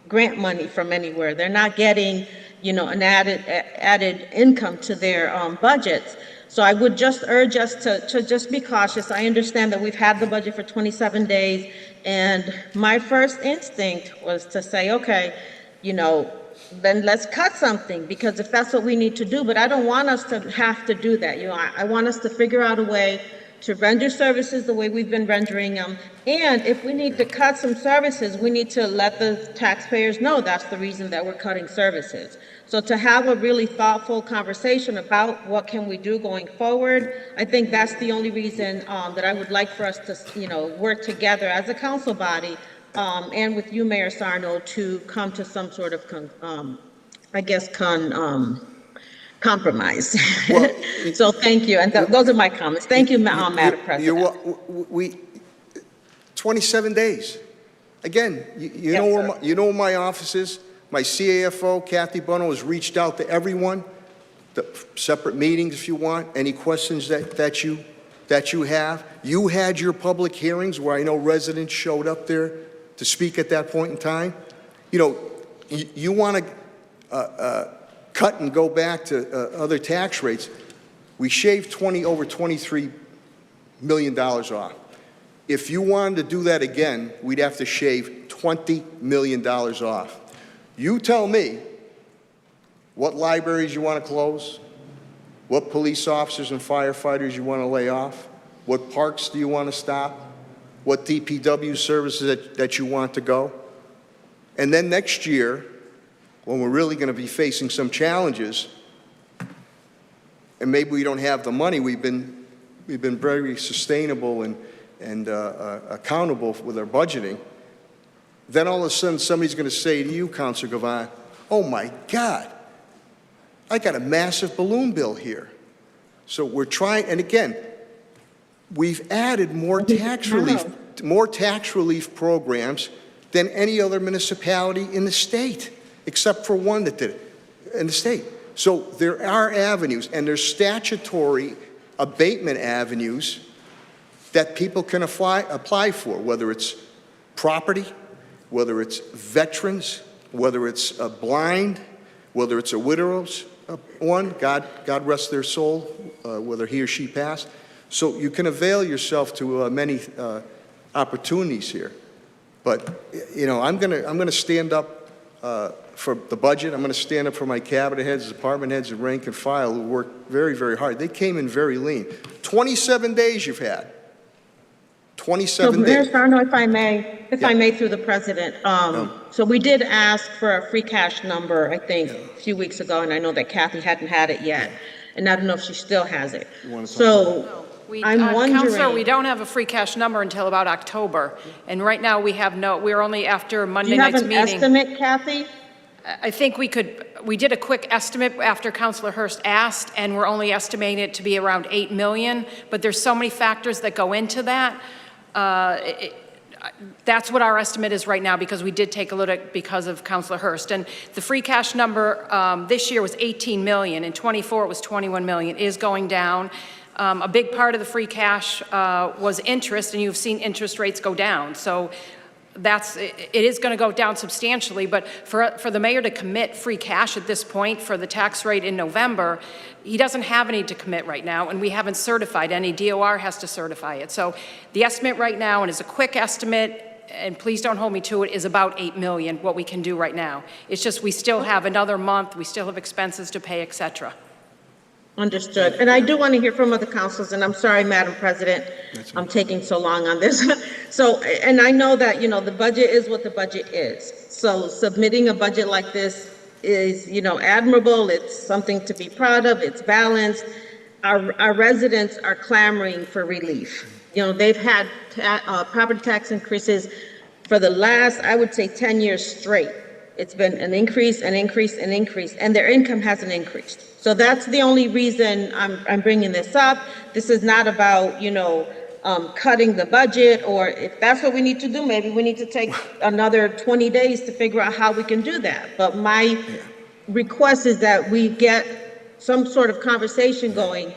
grant money from anywhere. They're not getting, you know, an added income to their budgets. So I would just urge us to just be cautious. I understand that we've had the budget for 27 days, and my first instinct was to say, okay, you know, then let's cut something, because if that's what we need to do, but I don't want us to have to do that. You know, I want us to figure out a way to render services the way we've been rendering them. And if we need to cut some services, we need to let the taxpayers know that's the reason that we're cutting services. So to have a really thoughtful conversation about what can we do going forward, I think that's the only reason that I would like for us to, you know, work together as a council body and with you, Mayor Sarno, to come to some sort of, compromise. Well, So thank you, and those are my comments. Thank you, Madam President. 27 days. Again, you know Yes, where you know where my office is. My CAFO, Kathy Bunnell, has reached out to everyone. The separate meetings, if you want. Any questions that you have. You had your public hearings where I know residents showed up there to speak at that point in time. You know, you want to cut and go back to other tax rates. We shaved over $23 million off. If you wanted to do that again, we'd have to shave $20 million off. You tell me what libraries you want to close, what police officers and firefighters you want to lay off, what parks do you want to stop, what DPW services that you want to go. And then next year, when we're really going to be facing some challenges, and maybe we don't have the money, we've been very sustainable and accountable with our budgeting. Then all of a sudden, somebody's going to say to you, Councilor Govan, "Oh my God, I got a massive balloon bill here." So we're trying, and again, we've added more tax relief programs than any other municipality in the state, except for one that did it in the state. So there are avenues, and there's statutory abatement avenues that people can apply for, whether it's property, whether it's veterans, whether it's a blind, whether it's a widow's one, God rest their soul, whether he or she passed. So you can avail yourself to many opportunities here. But, you know, I'm gonna stand up for the budget. I'm going to stand up for my cabinet heads, department heads, and rank and file who worked very, very hard. They came in very lean. 27 days you've had. 27 So, Mayor days. Sarno, if I may, through the president, No. so we did ask for a free cash number, I think, a few weeks ago, and I know that Kathy hadn't had it yet, and I don't know if she still has it. So, I'm wondering. Counselor, we don't have a free cash number until about October, and right now we're only after Do Monday you have night's an meeting. estimate, Kathy? I think we did a quick estimate after Counselor Hurst asked, and we're only estimating it to be around 8 million, but there's so many factors that go into that. That's what our estimate is right now, because we did take a look at because of Counselor Hurst. And the free cash number this year was 18 million, in '24 it was 21 million, is going down. A big part of the free cash was interest, and you've seen interest rates go down. So it is going to go down substantially, but for the mayor to commit free cash at this point for the tax rate in November, he doesn't have any to commit right now, and we haven't certified any. DOR has to certify it. So the estimate right now, and it's a quick estimate, and please don't hold me to it, is about 8 million, what we can do right now. It's just we still have another month, we still have expenses to pay, et cetera. Understood. And I do want to hear from other councils, and I'm sorry, Madam President, I'm taking so long on this. So, and I know that, the budget is what the budget is. So submitting a budget like this is, admirable. It's something to be proud of. It's balanced. Our residents are clamoring for relief. They've had property tax increases for the last, I would say, 10 years straight. It's been an increase, an increase, an increase, and their income hasn't increased. So that's the only reason I'm bringing this up. This is not about, cutting the budget, or if that's what we need to do, maybe we need to take another 20 days to figure out how we can do that. But my request is that we get some sort of conversation going,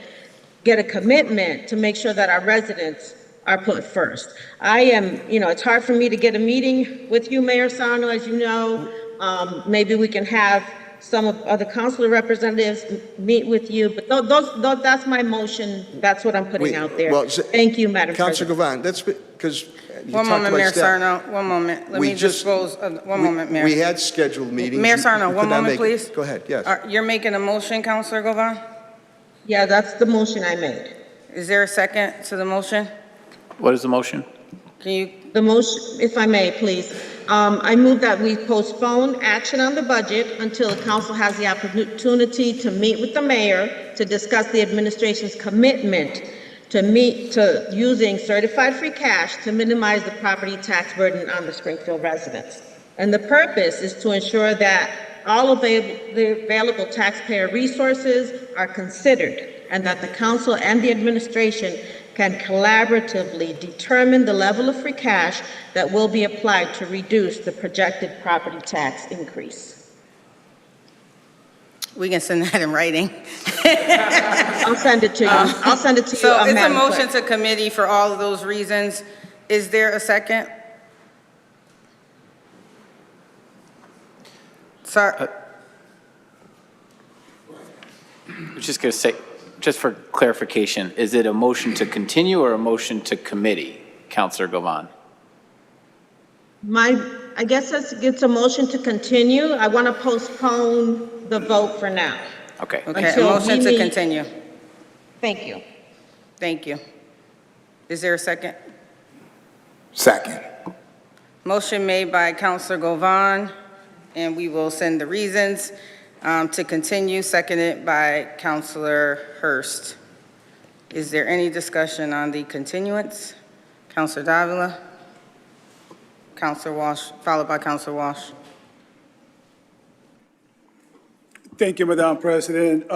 get a commitment to make sure that our residents are put first. It's hard for me to get a meeting with you, Mayor Sarno, as you know. Maybe we can have some of the council representatives meet with you, but that's my motion. That's what I'm putting out there. Thank you, Madam Councilor President. Govan, that's because you One talked moment, about Mayor staff. Sarno, one moment. Let We me just- dispose of, one moment, Mayor. We had scheduled meetings. Mayor You Sarno, could one not moment, make it. please. Go ahead, yes. You're making a motion, Counselor Govan? Yeah, that's the motion I made. Is there a second to the motion? What is the motion? Can you, The motion, if I may, please. I move that we postpone action on the budget until the council has the opportunity to meet with the mayor to discuss the administration's commitment to using certified free cash to minimize the property tax burden on the Springfield residents. And the purpose is to ensure that all the available taxpayer resources are considered, and that the council and the administration can collaboratively determine the level of free cash that will be applied to reduce the projected property tax increase. we can send that in writing. I'll send it to you. I'll send it to you. So it's a Madam motion Clerk. to committee for all of those reasons. Is there a second? Sorry, I was just going to say, just for clarification, is it a motion to continue or a motion to committee, Councilor Govan? I guess it's a motion to continue. I want to postpone the vote for now. Okay. okay, a Until motion we to meet- continue. Thank you. Thank you. Is there a second? Second. Motion made by Counselor Govan, and we will send the reasons to continue, seconded by Counselor Hurst. Is there any discussion on the continuance? Counselor Davila? Counselor Walsh, followed by Counselor Walsh. Thank you, Madam President.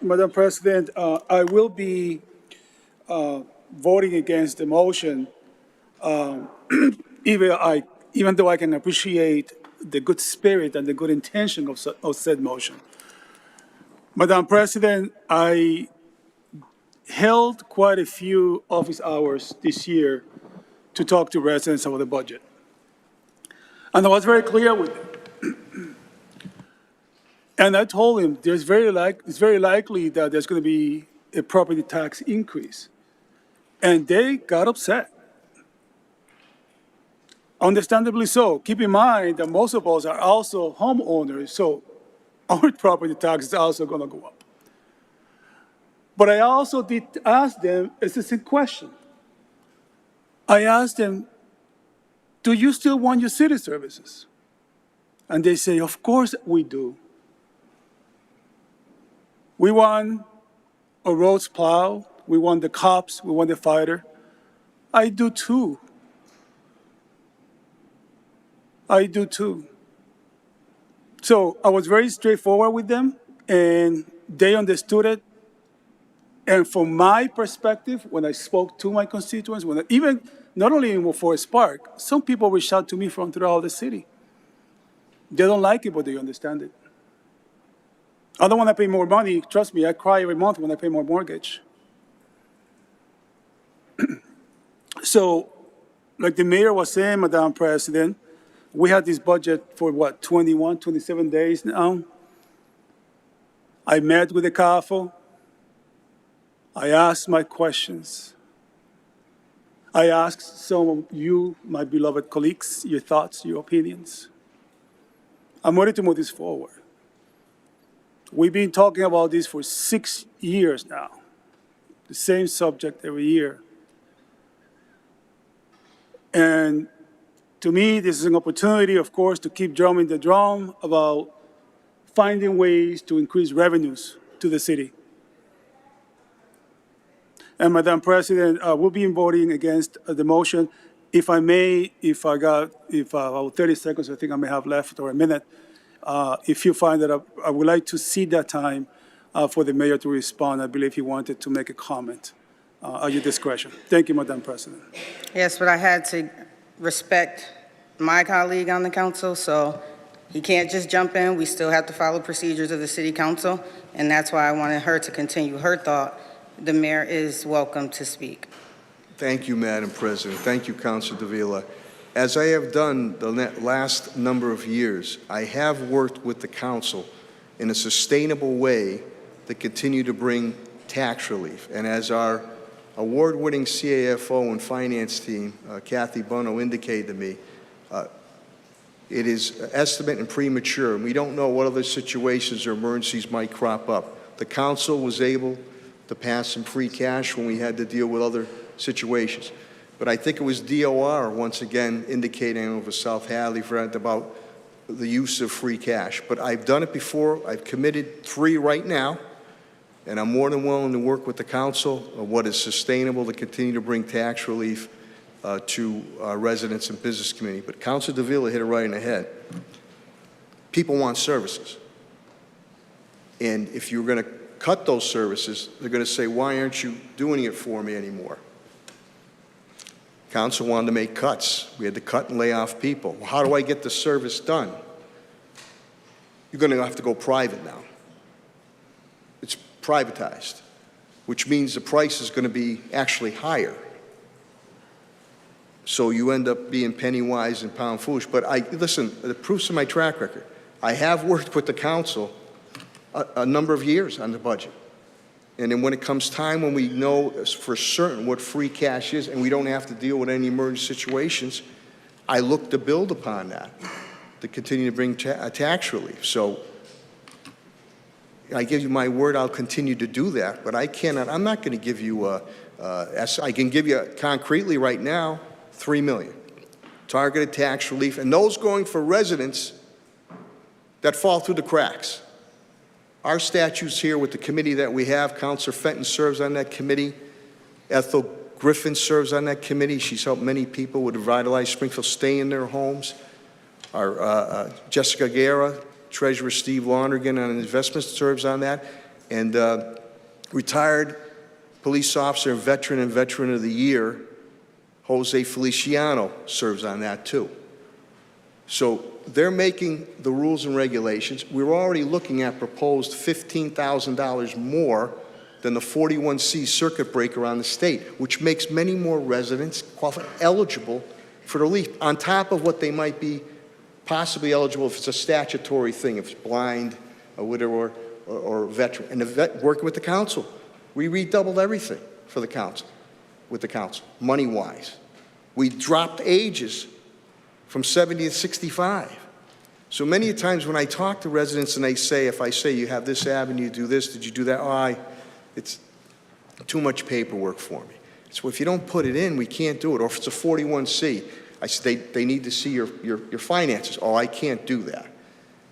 Madam President, I will be voting against the motion, even though I can appreciate the good spirit and the good intention of said motion. Madam President, I held quite a few office hours this year to talk to residents about the budget. And I was very clear with them. And I told him it's very likely that there's going to be a property tax increase. And they got upset. Understandably so. Keep in mind that most of us are also homeowners, so our property tax is also going to go up. But I also did ask them a specific question. I asked them, do you still want your city services? And they say, of course we do. We want a roads plow, we want the cops, we want the fighter. I do too. I do too. So I was very straightforward with them, and they understood it. And from my perspective, when I spoke to my constituents, even not only in Forest Park, some people reach out to me from throughout the city. They don't like it, but they understand it. I don't want to pay more money. Trust me, I cry every month when I pay more mortgage. So, like the mayor was saying, Madam President, we had this budget for 21, 27 days now. I met with the CAFO. I asked my questions. I asked some of you, my beloved colleagues, your thoughts, your opinions. I'm ready to move this forward. We've been talking about this for 6 years now, the same subject every year. And to me, this is an opportunity, of course, to keep drumming the drum about finding ways to increase revenues to the city. And Madam President, we'll be voting against the motion. If I may, about 30 seconds, I think I may have left, or a minute, if you find that I would like to see that time for the mayor to respond. I believe he wanted to make a comment at your discretion. Thank you, Madam President. Yes, but I had to respect my colleague on the council, so he can't just jump in. We still have to follow procedures of the city council, and that's why I wanted her to continue her thought. The mayor is welcome to speak. Thank you, Madam President. Thank you, Councilor Davila. As I have done the last number of years, I have worked with the council in a sustainable way to continue to bring tax relief. And as our award-winning CAFO and finance team, Kathy Bono, indicated to me, it is estimate and premature, and we don't know what other situations or emergencies might crop up. The council was able to pass some free cash when we had to deal with other situations. But I think it was DOR, once again, indicating over South Hadley about the use of free cash. But I've done it before. I've committed 3 right now, and I'm more than willing to work with the council on what is sustainable to continue to bring tax relief to residents and business community. But Councilor Davila hit it right in the head. People want services. And if you're going to cut those services, they're going to say, why aren't you doing it for me anymore? Council wanted to make cuts. We had to cut and lay off people. Well, how do I get the service done? You're going to have to go private now. It's privatized, which means the price is going to be actually higher. So you end up being penny wise and pound foolish. But listen, the proof's in my track record. I have worked with the council a number of years on the budget. And then when it comes time when we know for certain what free cash is and we don't have to deal with any emergency situations, I look to build upon that to continue to bring tax relief. So I give you my word I'll continue to do that, but I'm not going to give you I can give you concretely right now $3 million. Targeted tax relief, and those going for residents that fall through the cracks. Our statutes here with the committee that we have, Councilor Fenton serves on that committee. Ethel Griffin serves on that committee. She's helped many people with Revitalize Springfield stay in their homes. Our Jessica Guerra, Treasurer Steve Lonergan on investments serves on that. And retired police officer and veteran of the year, Jose Feliciano serves on that too. So they're making the rules and regulations. We're already looking at proposed $15,000 more than the 41C circuit breaker on the state, which makes many more residents eligible for relief, on top of what they might be possibly eligible if it's a statutory thing, if it's blind, a widower, or veteran. And working with the council, we redoubled everything for the council, with the council, money-wise. We dropped ages from 70 to 65. So many times when I talk to residents and they say, if I say you have this avenue, do this, did you do that? It's too much paperwork for me. So if you don't put it in, we can't do it. Or if it's a 41C, I say they need to see your finances. Oh, I can't do that.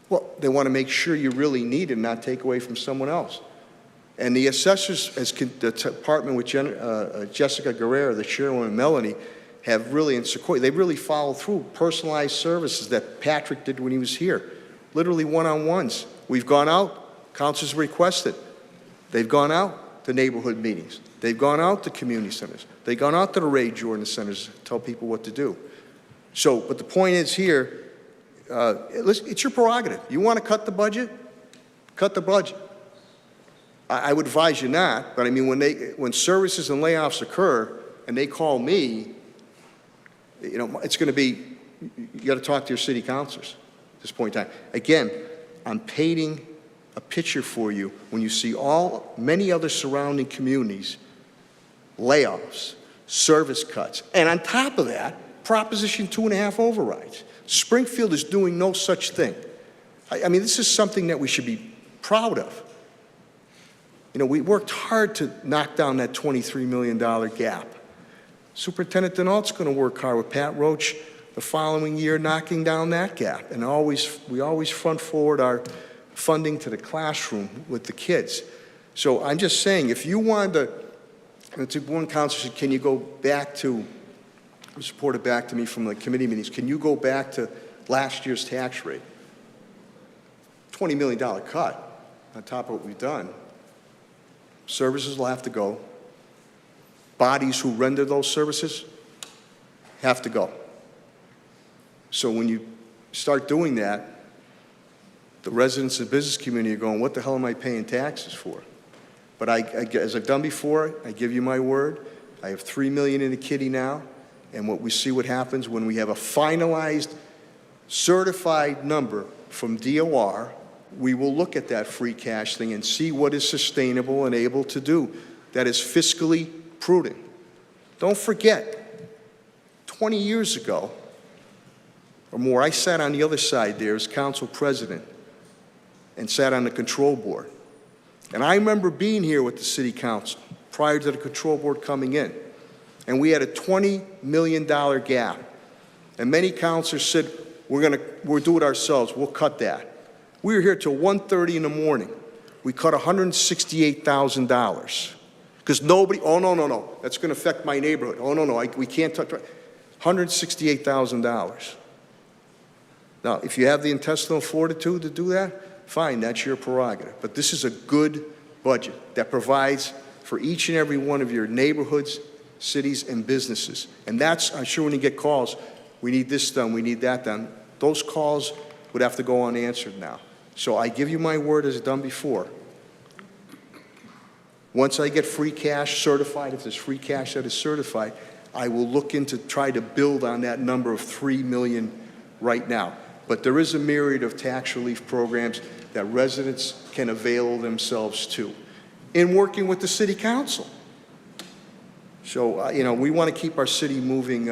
Well, they want to make sure you really need it and not take away from someone else. And the assessors, as the department with Jessica Guerrero, the chairwoman, and Melanie, have really, in Sequoia, they really followed through personalized services that Patrick did when he was here, literally one-on-ones. We've gone out, councils requested. They've gone out to neighborhood meetings. They've gone out to community centers. They've gone out to the Ray Jordan centers to tell people what to do. So, but the point is here, it's your prerogative. You want to cut the budget? Cut the budget. I would advise you not, but I mean, when services and layoffs occur and they call me, you know, it's going to be, you got to talk to your city councilors at this point in time. Again, I'm painting a picture for you when you see many other surrounding communities, layoffs, service cuts, and on top of that, Proposition 2.5 overrides. Springfield is doing no such thing. I mean, this is something that we should be proud of. You know, we worked hard to knock down that $23 million gap. Superintendent Denault's going to work hard with Pat Roach the following year, knocking down that gap. And we always front forward our funding to the classroom with the kids. So I'm just saying, if you wanted to, one council said, can you go back to, reported back to me from the committee meetings, can you go back to last year's tax rate? $20 million cut on top of what we've done. Services will have to go. Bodies who render those services have to go. So when you start doing that, the residents and business community are going, what the hell am I paying taxes for? But as I've done before, I give you my word. I have $3 million in the kitty now, and what happens when we have a finalized, certified number from DOR, we will look at that free cash thing and see what is sustainable and able to do that is fiscally prudent. Don't forget, 20 years ago or more, I sat on the other side there as council president and sat on the control board. And I remember being here with the city council prior to the control board coming in, and we had a $20 million gap. And many councilors said, we'll do it ourselves, we'll cut that. We were here till 1:30 in the morning. We cut $168,000. Because nobody, oh, no, that's going to affect my neighborhood. Oh, no, we can't touch, $168,000. Now, if you have the intestinal fortitude to do that, fine, that's your prerogative. But this is a good budget that provides for each and every one of your neighborhoods, cities, and businesses. And that's, I'm sure when you get calls, we need this done, we need that done. Those calls would have to go unanswered now. So I give you my word as done before. Once I get free cash certified, if there's free cash that is certified, I will look into try to build on that number of $3 million right now. But there is a myriad of tax relief programs that residents can avail themselves to in working with the city council. So, you know, we want to keep our city moving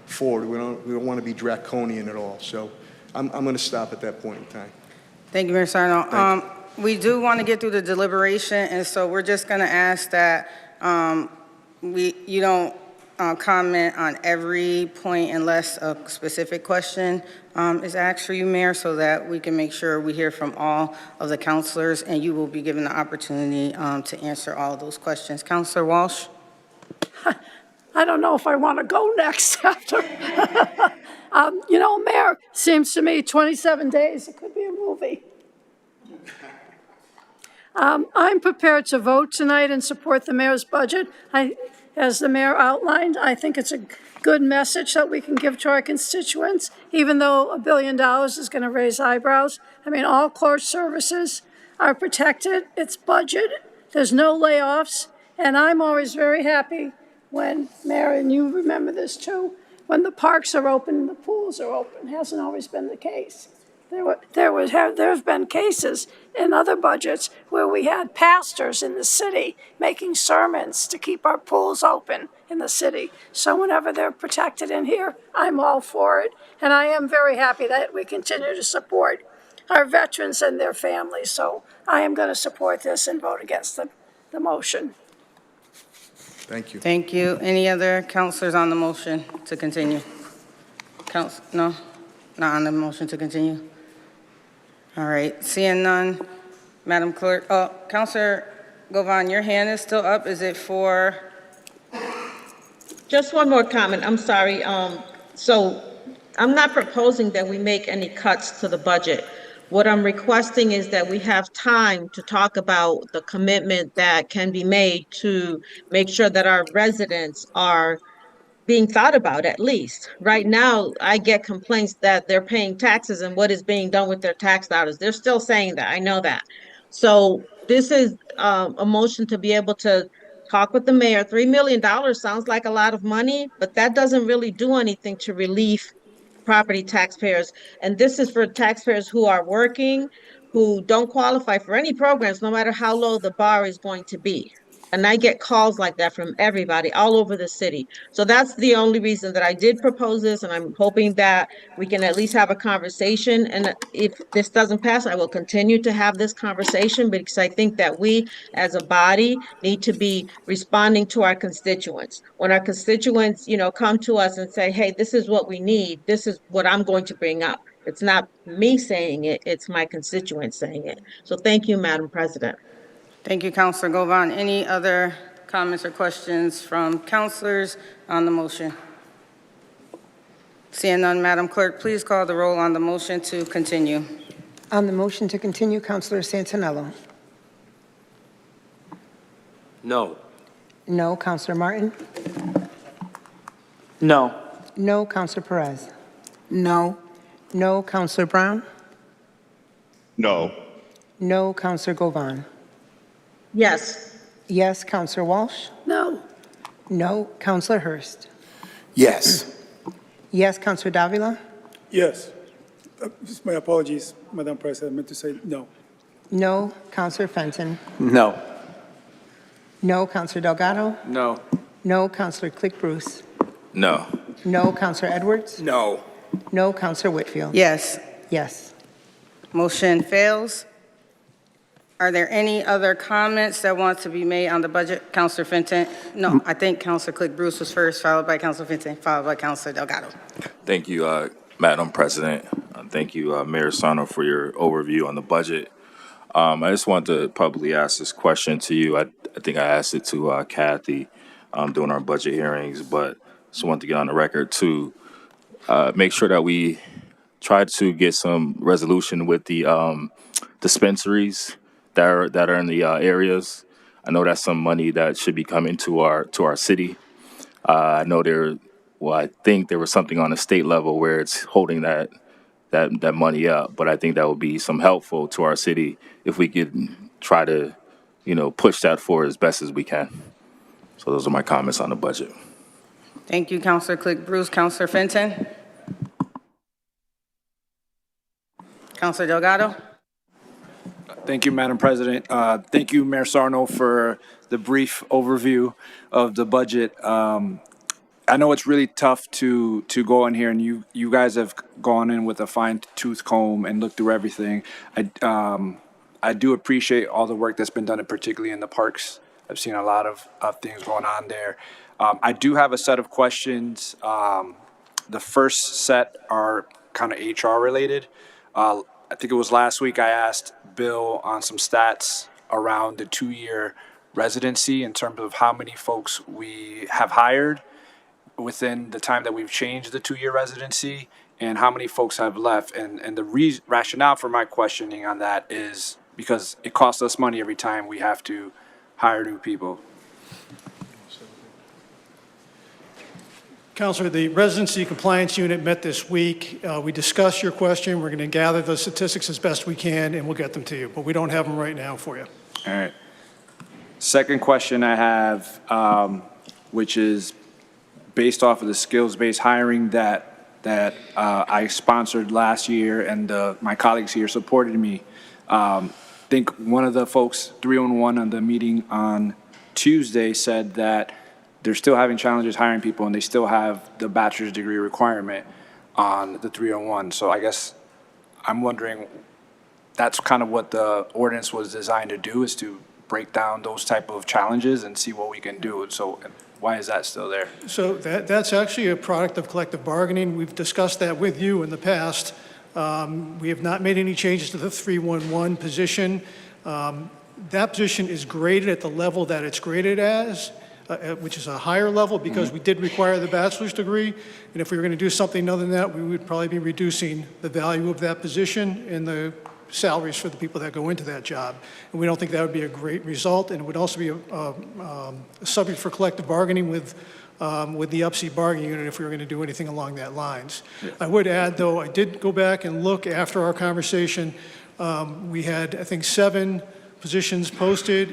forward. We don't want to be draconian at all. So I'm going to stop at that point in time. Thank you, Mayor Sarno. We do want to get through the deliberation, and so we're just going to ask that you don't comment on every point unless a specific question is asked for you, Mayor, so that we can make sure we hear from all of the councilors, and you will be given the opportunity to answer all of those questions. Councilor Walsh? I don't know if I want to go next after. You know, Mayor, seems to me 27 days, it could be a movie. I'm prepared to vote tonight and support the mayor's budget. As the mayor outlined, I think it's a good message that we can give to our constituents, even though $1 billion is going to raise eyebrows. I mean, all court services are protected. It's budget. There's no layoffs. And I'm always very happy when, Mayor, and you remember this too, when the parks are open and the pools are open. It hasn't always been the case. There's been cases in other budgets where we had pastors in the city making sermons to keep our pools open in the city. So whenever they're protected in here, I'm all for it. And I am very happy that we continue to support our veterans and their families. So I am going to support this and vote against the motion. Thank you. Thank you. Any other counselors on the motion to continue? No? Not on the motion to continue? All right, seeing none, Madam Clerk, Counselor Govan, your hand is still up. Is it for? Just one more comment, I'm sorry. So I'm not proposing that we make any cuts to the budget. What I'm requesting is that we have time to talk about the commitment that can be made to make sure that our residents are being thought about at least. Right now, I get complaints that they're paying taxes and what is being done with their tax dollars. They're still saying that, I know that. So this is a motion to be able to talk with the mayor. $3 million sounds like a lot of money, but that doesn't really do anything to relieve property taxpayers. And this is for taxpayers who are working, who don't qualify for any programs, no matter how low the bar is going to be. And I get calls like that from everybody all over the city. So that's the only reason that I did propose this, and I'm hoping that we can at least have a conversation. And if this doesn't pass, I will continue to have this conversation because I think that we as a body need to be responding to our constituents. When our constituents, come to us and say, hey, this is what we need, this is what I'm going to bring up. It's not me saying it, it's my constituents saying it. So thank you, Madam President. Thank you, Counselor Govan. Any other comments or questions from counselors on the motion? Seeing none, Madam Clerk, please call the roll on the motion to continue. On the motion to continue, Counselor Santinello. No. No. Counselor Martin. No. No. Counselor Perez. No. No. Counselor Brown. No. No. Counselor Govan. Yes. Yes. Counselor Walsh. No. No. Counselor Hurst. Yes. Yes. Counselor Davila. Yes. Just my apologies, Madam President, I meant to say no. No. Counselor Fenton. No. No. Counselor Delgado. No. No. Counselor Click Bruce. No. No. Counselor Edwards. No. No. Counselor Whitfield. Yes. Yes. Motion fails. Are there any other comments that want to be made on the budget? Counselor Fenton? No, I think Counselor Click Bruce was first, followed by Counselor Fenton, followed by Counselor Delgado. Thank you, Madam President. Thank you, Mayor Sarno, for your overview on the budget. I just want to publicly ask this question to you. I think I asked it to Kathy during our budget hearings, but just want to get on the record to make sure that we try to get some resolution with the dispensaries that are in the areas. I know that's some money that should be coming to our city. I know I think there was something on the state level where it's holding that money up, but I think that would be some helpful to our city if we could try to, push that forward as best as we can. So those are my comments on the budget. Thank you, Counselor Click Bruce. Counselor Fenton? Counselor Delgado? Thank you, Madam President. Thank you, Mayor Sarno, for the brief overview of the budget. I know it's really tough to go in here, and you guys have gone in with a fine-tooth comb and looked through everything. I do appreciate all the work that's been done, and particularly in the parks. I've seen a lot of things going on there. I do have a set of questions. The first set are kind of HR related. I think it was last week I asked Bill on some stats around the 2-year residency in terms of how many folks we have hired within the time that we've changed the 2-year residency and how many folks have left. And the rationale for my questioning on that is because it costs us money every time we have to hire new people. Counselor, the Residency Compliance Unit met this week. We discussed your question. We're going to gather the statistics as best we can, and we'll get them to you. But we don't have them right now for you. All right. Second question I have, which is based off of the skills-based hiring that that I sponsored last year, and my colleagues here supported me. I think one of the folks, 311 on the meeting on Tuesday, said that they're still having challenges hiring people, and they still have the bachelor's degree requirement on the 301. So I guess I'm wondering, that's kind of what the ordinance was designed to do, is to break down those type of challenges and see what we can do. So why is that still there? So that's actually a product of collective bargaining. We've discussed that with you in the past. We have not made any changes to the 311 position. That position is graded at the level that it's graded as, which is a higher level, because we did require the bachelor's degree. And if we were going to do something other than that, we would probably be reducing the value of that position and the salaries for the people that go into that job. And we don't think that would be a great result, and it would also be a subject for collective bargaining with the UPSI bargaining unit if we were going to do anything along that lines. Yeah. I would add, though, I did go back and look after our conversation. We had, I think, 7 positions posted,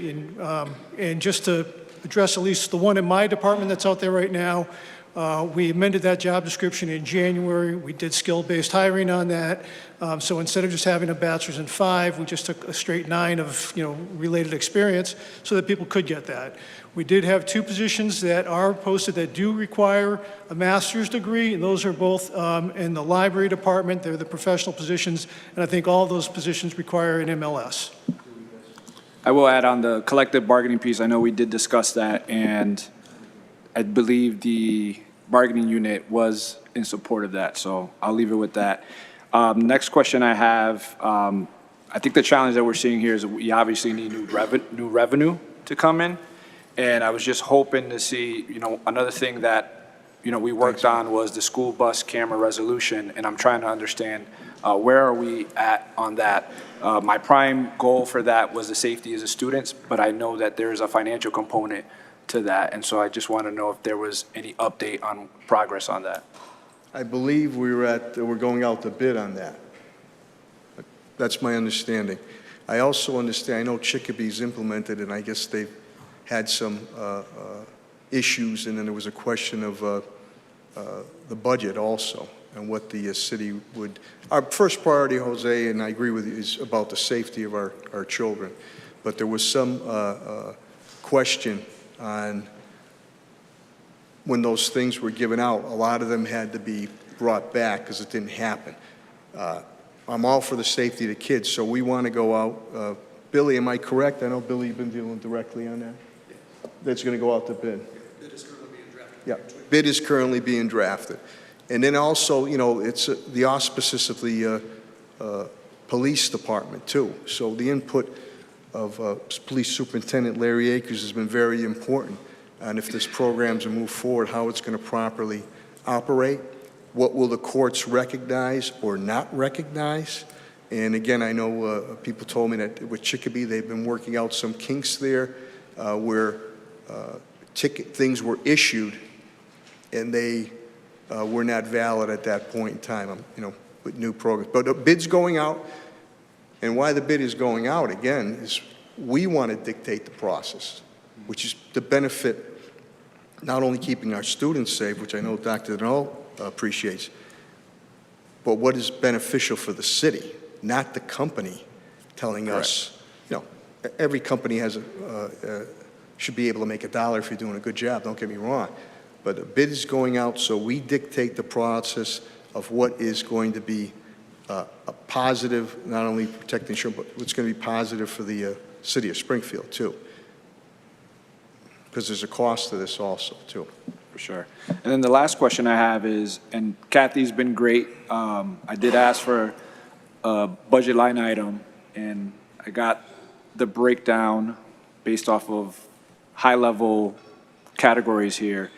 and just to address at least the one in my department that's out there right now, we amended that job description in January. We did skill-based hiring on that. So instead of just having a bachelor's in 5, we just took a straight 9 of related experience so that people could get that. We did have 2 positions that are posted that do require a master's degree, and those are both in the library department. They're the professional positions, and I think all of those positions require an MLS. I will add on the collective bargaining piece. I know we did discuss that, and I believe the bargaining unit was in support of that, so I'll leave it with that. Next question I have, I think the challenge that we're seeing here is that we obviously need new revenue to come in, and I was just hoping to see, another thing that, we worked on was the school bus camera resolution, and I'm trying to understand where are we at on that. My prime goal for that was the safety of the students, but I know that there is a financial component to that, and so I just want to know if there was any update on progress on that. I believe we're going out to bid on that. That's my understanding. I also understand, I know Chickabee's implemented, and I guess they've had some issues, and then there was a question of the budget also, and what the city would. Our first priority, Jose, and I agree with you, is about the safety of our children. But there was some question on when those things were given out. A lot of them had to be brought back because it didn't happen. I'm all for the safety of the kids, so we want to go out. Billy, am I correct? I know, Billy, you've been dealing directly on that. That's going to go out to bid. Bid is currently being drafted. Yeah, bid is currently being drafted. And then also, it's the auspices of the police department, too. So the input of Police Superintendent Larry Akers has been very important. And if this program's to move forward, how it's going to properly operate, what will the courts recognize or not recognize? And again, I know people told me that with Chicopee, they've been working out some kinks there where things were issued and they were not valid at that point in time, with new programs. But the bid's going out, and why the bid is going out, again, is we want to dictate the process, which is to benefit not only keeping our students safe, which I know Dr. Deneau appreciates, but what is beneficial for the city, not the company telling us, every company has should be able to make $1 if you're doing a good job, don't get me wrong. But the bid is going out, so we dictate the process of what is going to be a positive, not only protect the insurance, but what's going to be positive for the city of Springfield, too. Because there's a cost to this also, too. For sure. And then the last question I have is, and Kathy's been great, I did ask for a budget line item, and I got the breakdown based off of high-level categories here.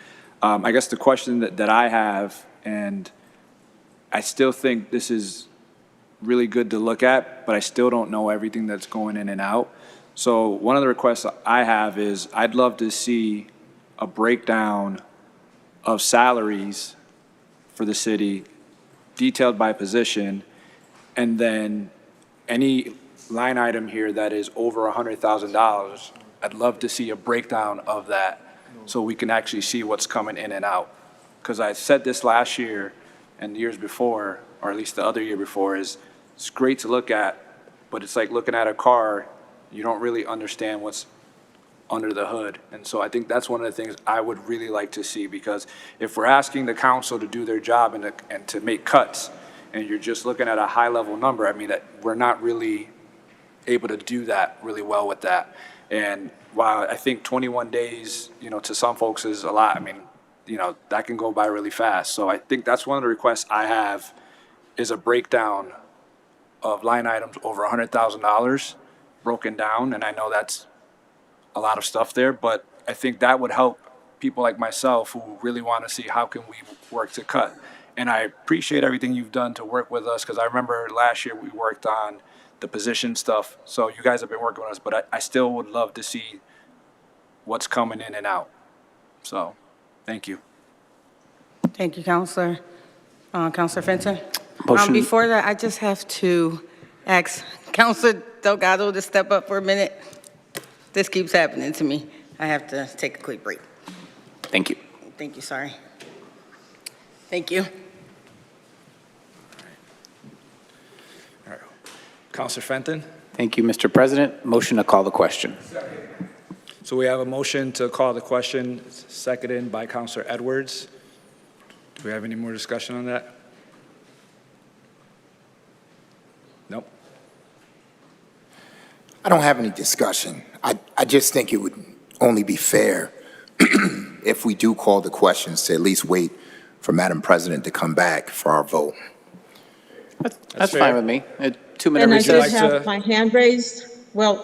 I guess the question that I have, and I still think this is really good to look at, but I still don't know everything that's going in and out. So one of the requests I have is I'd love to see a breakdown of salaries for the city, detailed by position, and then any line item here that is over $100,000, I'd love to see a breakdown of that so we can actually see what's coming in and out. Because I said this last year, and the years before, or at least the other year before, is it's great to look at, but it's like looking at a car, you don't really understand what's under the hood. And so I think that's one of the things I would really like to see, because if we're asking the council to do their job and to make cuts, and you're just looking at a high-level number, I mean, that we're not really able to do that really well with that. And while I think 21 days, to some folks is a lot, I mean, that can go by really fast. So I think that's one of the requests I have, is a breakdown of line items over $100,000 broken down. And I know that's a lot of stuff there, but I think that would help people like myself who really want to see how can we work to cut. And I appreciate everything you've done to work with us, because I remember last year we worked on the position stuff. So you guys have been working with us, but I still would love to see what's coming in and out. So, thank you. Thank you, Counselor. Counselor Fenton? Motion- Before that, I just have to ask Counselor Delgado to step up for a minute. This keeps happening to me. I have to take a quick break. Thank you. Thank you, sorry. Thank you. All right. Counselor Fenton? Thank you, Mr. President. Motion to call the question. So we have a motion to call the question, seconded by Counselor Edwards. Do we have any more discussion on that? Nope. I don't have any discussion. I just think it would only be fair if we do call the questions to at least wait for Madam President to come back for our vote. That's fair. fine with me. A 2-minute And I recess. did have my hand raised. Well,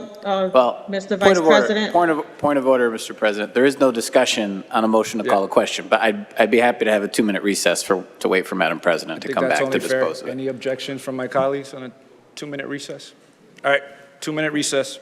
Mr. Vice President. Point of order, Mr. President. There is no discussion on a motion to call the question, but I'd be happy to have a 2-minute recess to wait for Madam President to come back to dispose of it. Any objections from my colleagues on a 2-minute recess? All right, 2-minute recess.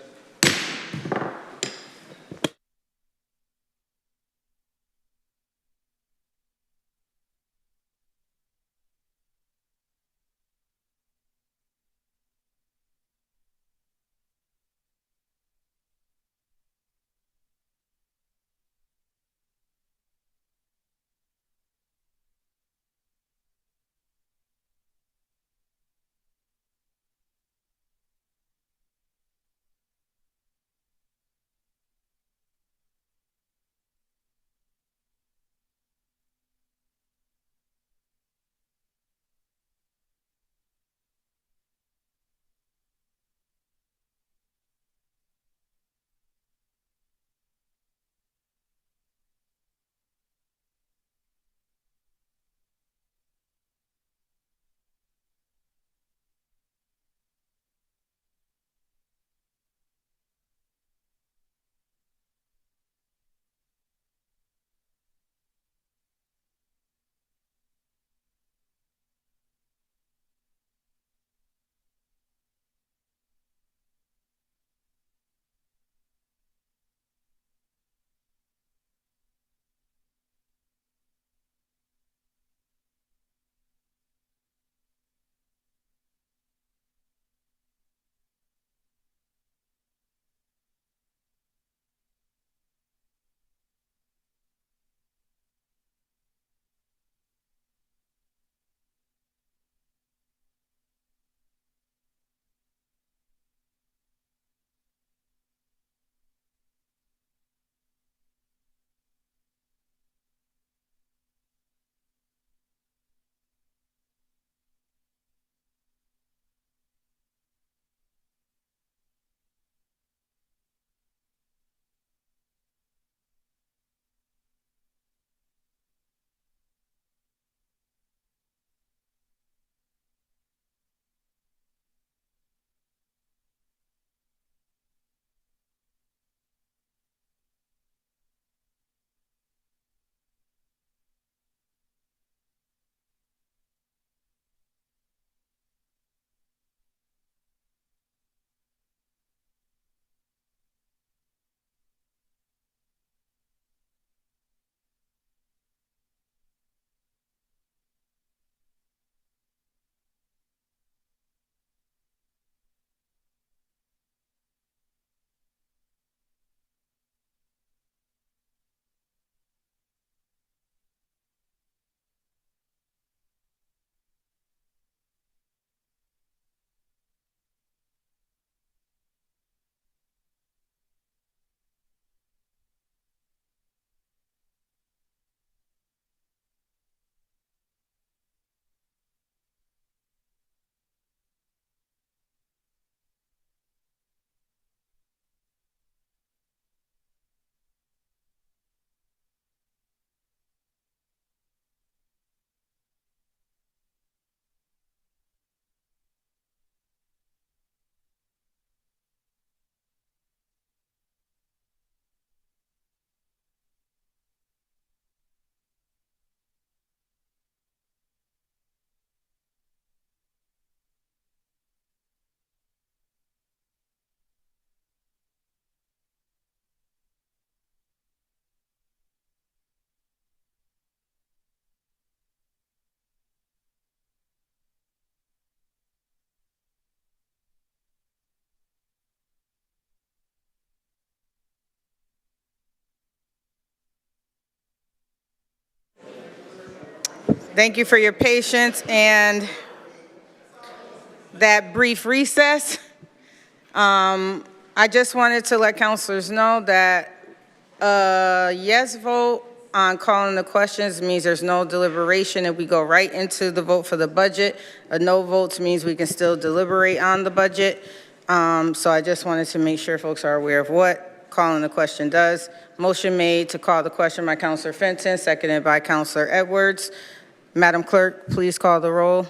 Thank you for your patience and that brief recess. I just wanted to let councilors know that a yes vote on calling the questions means there's no deliberation and we go right into the vote for the budget. A no vote means we can still deliberate on the budget. So I just wanted to make sure folks are aware of what calling the question does. Motion made to call the question by Councilor Fenton, seconded by Councilor Edwards. Madam Clerk, please call the roll.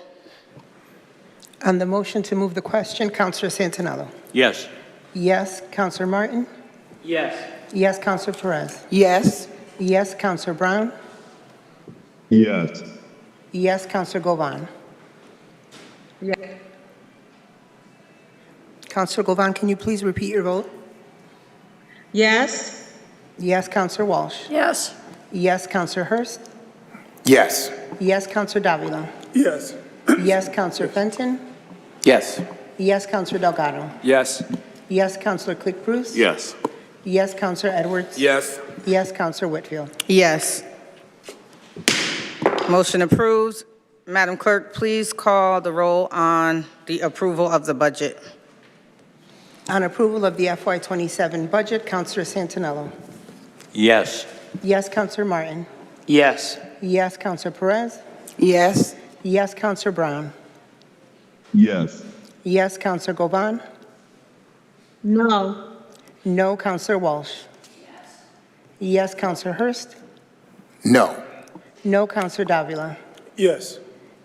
On the motion to move the question, Councilor Santinello. Yes. Yes, Councilor Martin. Yes. Yes, Councilor Perez. Yes. Yes, Councilor Brown. Yes. Yes, Councilor Govan. Yes. Councilor Govan, can you please repeat your vote? Yes? Yes, Councilor Walsh. Yes. Yes, Councilor Hurst. Yes. Yes, Councilor Davila. Yes. Yes, Councilor Fenton. Yes. Yes, Councilor Delgado. Yes. Yes, Councilor Click Bruce. Yes. Yes, Councilor Edwards. Yes. Yes, Councilor Whitfield. Yes. Motion approved. Madam Clerk, please call the roll on the approval of the budget. On approval of the FY27 budget, Councilor Santinello. Yes. Yes, Councilor Martin. Yes. Yes, Councilor Perez. Yes. Yes, Councilor Brown. Yes. Yes, Councilor Govan. No. No, Councilor Walsh. Yes, Councilor Hurst. No. No, Councilor Davila. Yes.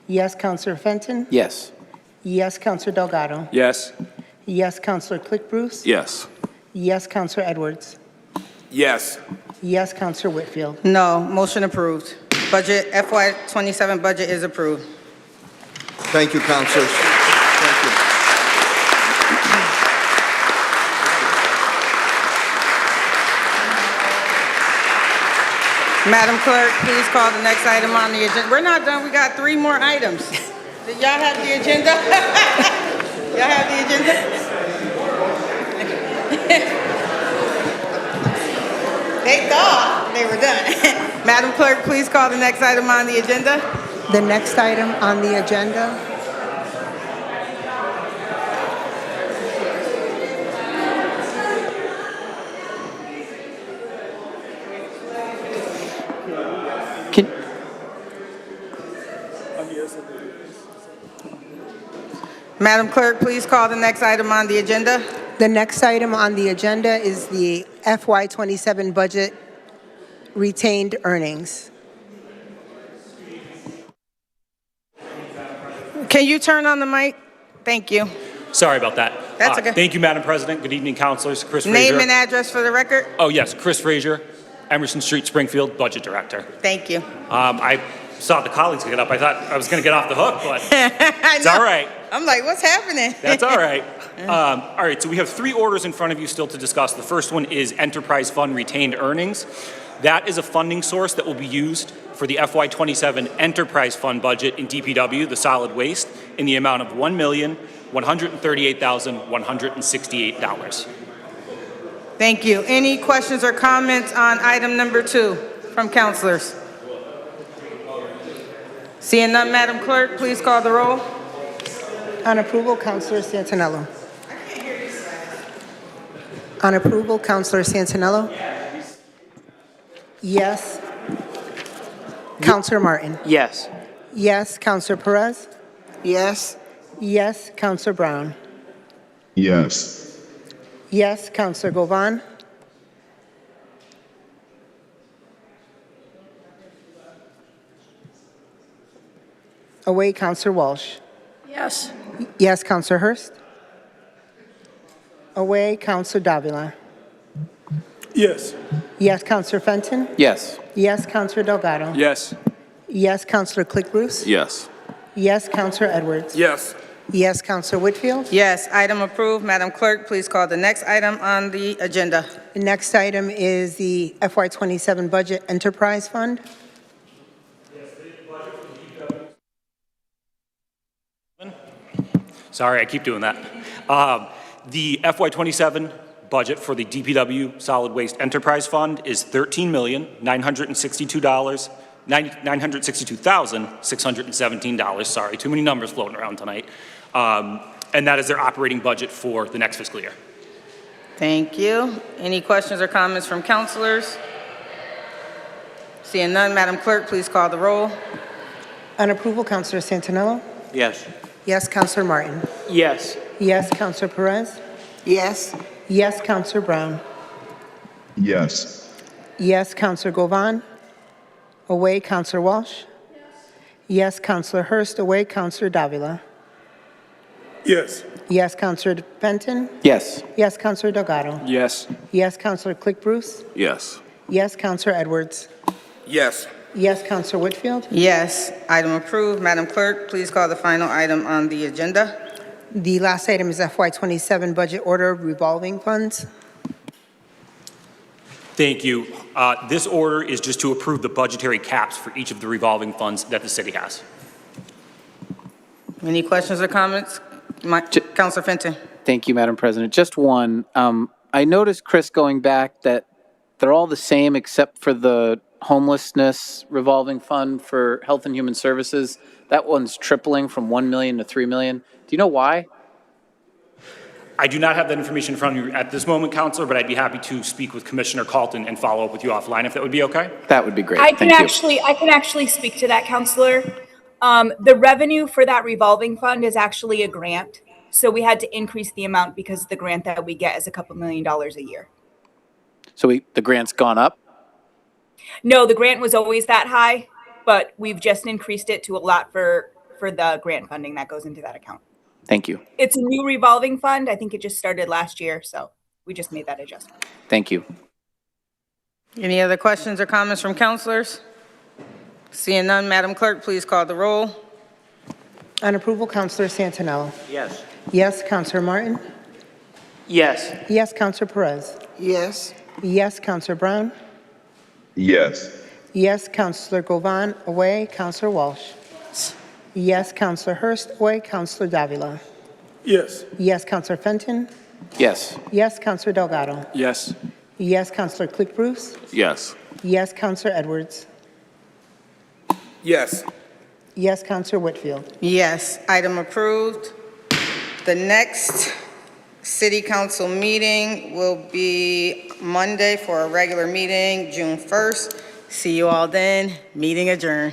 Yes, Councilor Fenton. Yes. Yes, Councilor Delgado. Yes. Yes, Councilor Click Bruce. Yes. Yes, Councilor Edwards. Yes. Yes, Councilor Whitfield. No, motion approved. Budget, FY27 budget is approved. Thank you, councilors. Thank you. Madam Clerk, please call the next item on the agenda. We're not done, we got 3 more items. Did y'all have the agenda? Y'all have the agenda? They thought they were done. Madam Clerk, please call the next item on the agenda. The next item on the agenda Madam Clerk, please call the next item on the agenda. The next item on the agenda is the FY27 budget retained earnings. Can you turn on the mic? Thank you. Sorry about that. That's okay. Thank you, Madam President. Good evening, councilors. Chris Frazier. Name and address for the record. Oh, yes, Chris Frazier, Emerson Street, Springfield, Budget Director. Thank you. I saw the colleagues get up. I thought I was going to get off the hook, but I it's know. all right. I'm like, what's happening? That's all right. All right, so we have 3 orders in front of you still to discuss. The first one is Enterprise Fund Retained Earnings. That is a funding source that will be used for the FY27 Enterprise Fund budget in DPW, the solid waste, in the amount of $1,138,168. Thank you. Any questions or comments on item number 2 from councilors? Seeing none, Madam Clerk, please call the roll. On approval, Councilor Santinello. On approval, Councilor Santinello. Yes. Councilor Martin. Yes. Yes, Councilor Perez. Yes. Yes, Councilor Brown. Yes. Yes, Councilor Govan. Away, Councilor Walsh. Yes. Yes, Councilor Hurst. Away, Councilor Davila. Yes. Yes, Councilor Fenton. Yes. Yes, Councilor Delgado. Yes. Yes, Councilor Click Bruce. Yes. Yes, Councilor Edwards. Yes. Yes, Councilor Whitfield. Yes, item approved. Madam Clerk, please call the next item on the agenda. The next item is the FY27 Budget Enterprise Fund. Sorry, I keep doing that. The FY27 budget for the DPW Solid Waste Enterprise Fund is $13,962,788. $962,617. Sorry, too many numbers floating around tonight. And that is their operating budget for the next fiscal year. Thank you. Any questions or comments from councilors? Seeing none, Madam Clerk, please call the roll. On approval, Councilor Santinello? Yes. Yes, Councilor Martin? Yes. Yes, Councilor Perez? Yes. Yes, Councilor Brown? Yes. Yes, Councilor Govan? Away, Councilor Walsh? Yes, Councilor Hurst. Away, Councilor Davila? Yes. Yes, Councilor Fenton? Yes. Yes, Councilor Delgado? Yes. Yes, Councilor Click Bruce? Yes. Yes, Councilor Edwards? Yes. Yes, Councilor Whitfield? Yes, item approved. Madam Clerk, please call the final item on the agenda. The last item is FY27 budget order revolving funds. Thank you. This order is just to approve the budgetary caps for each of the revolving funds that the city has. Any questions or comments? Councilor Fenton. Thank you, Madam President. Just one. I noticed, Chris, going back, that they're all the same except for the homelessness revolving fund for Health and Human Services. That one's tripling from 1 million to 3 million. Do you know why? I do not have that information in front of you at this moment, Councilor, but I'd be happy to speak with Commissioner Carlton and follow up with you offline if that would be okay. That would be great. I can Thank you. actually speak to that, Counselor. The revenue for that revolving fund is actually a grant. So we had to increase the amount because the grant that we get is a couple $1 million a year. So the grant's gone up? No, the grant was always that high, but we've just increased it to a lot for the grant funding that goes into that account. Thank you. It's a new revolving fund. I think it just started last year, so we just made that adjustment. Thank you. Any other questions or comments from councilors? Seeing none, Madam Clerk, please call the roll. On approval, Councilor Santinello? Yes. Yes, Councilor Martin? Yes. Yes, Councilor Perez? Yes. Yes, Councilor Brown? Yes. Yes, Councilor Govan. Away, Councilor Walsh? Yes, Councilor Hurst. Away, Councilor Davila? Yes. Yes, Councilor Fenton? Yes. Yes, Councilor Delgado? Yes. Yes, Councilor Click Bruce? Yes. Yes, Councilor Edwards? Yes. Yes, Councilor Whitfield? Yes, item approved. The next city council meeting will be Monday for a regular meeting, June 1st. See you all then. Meeting adjourned.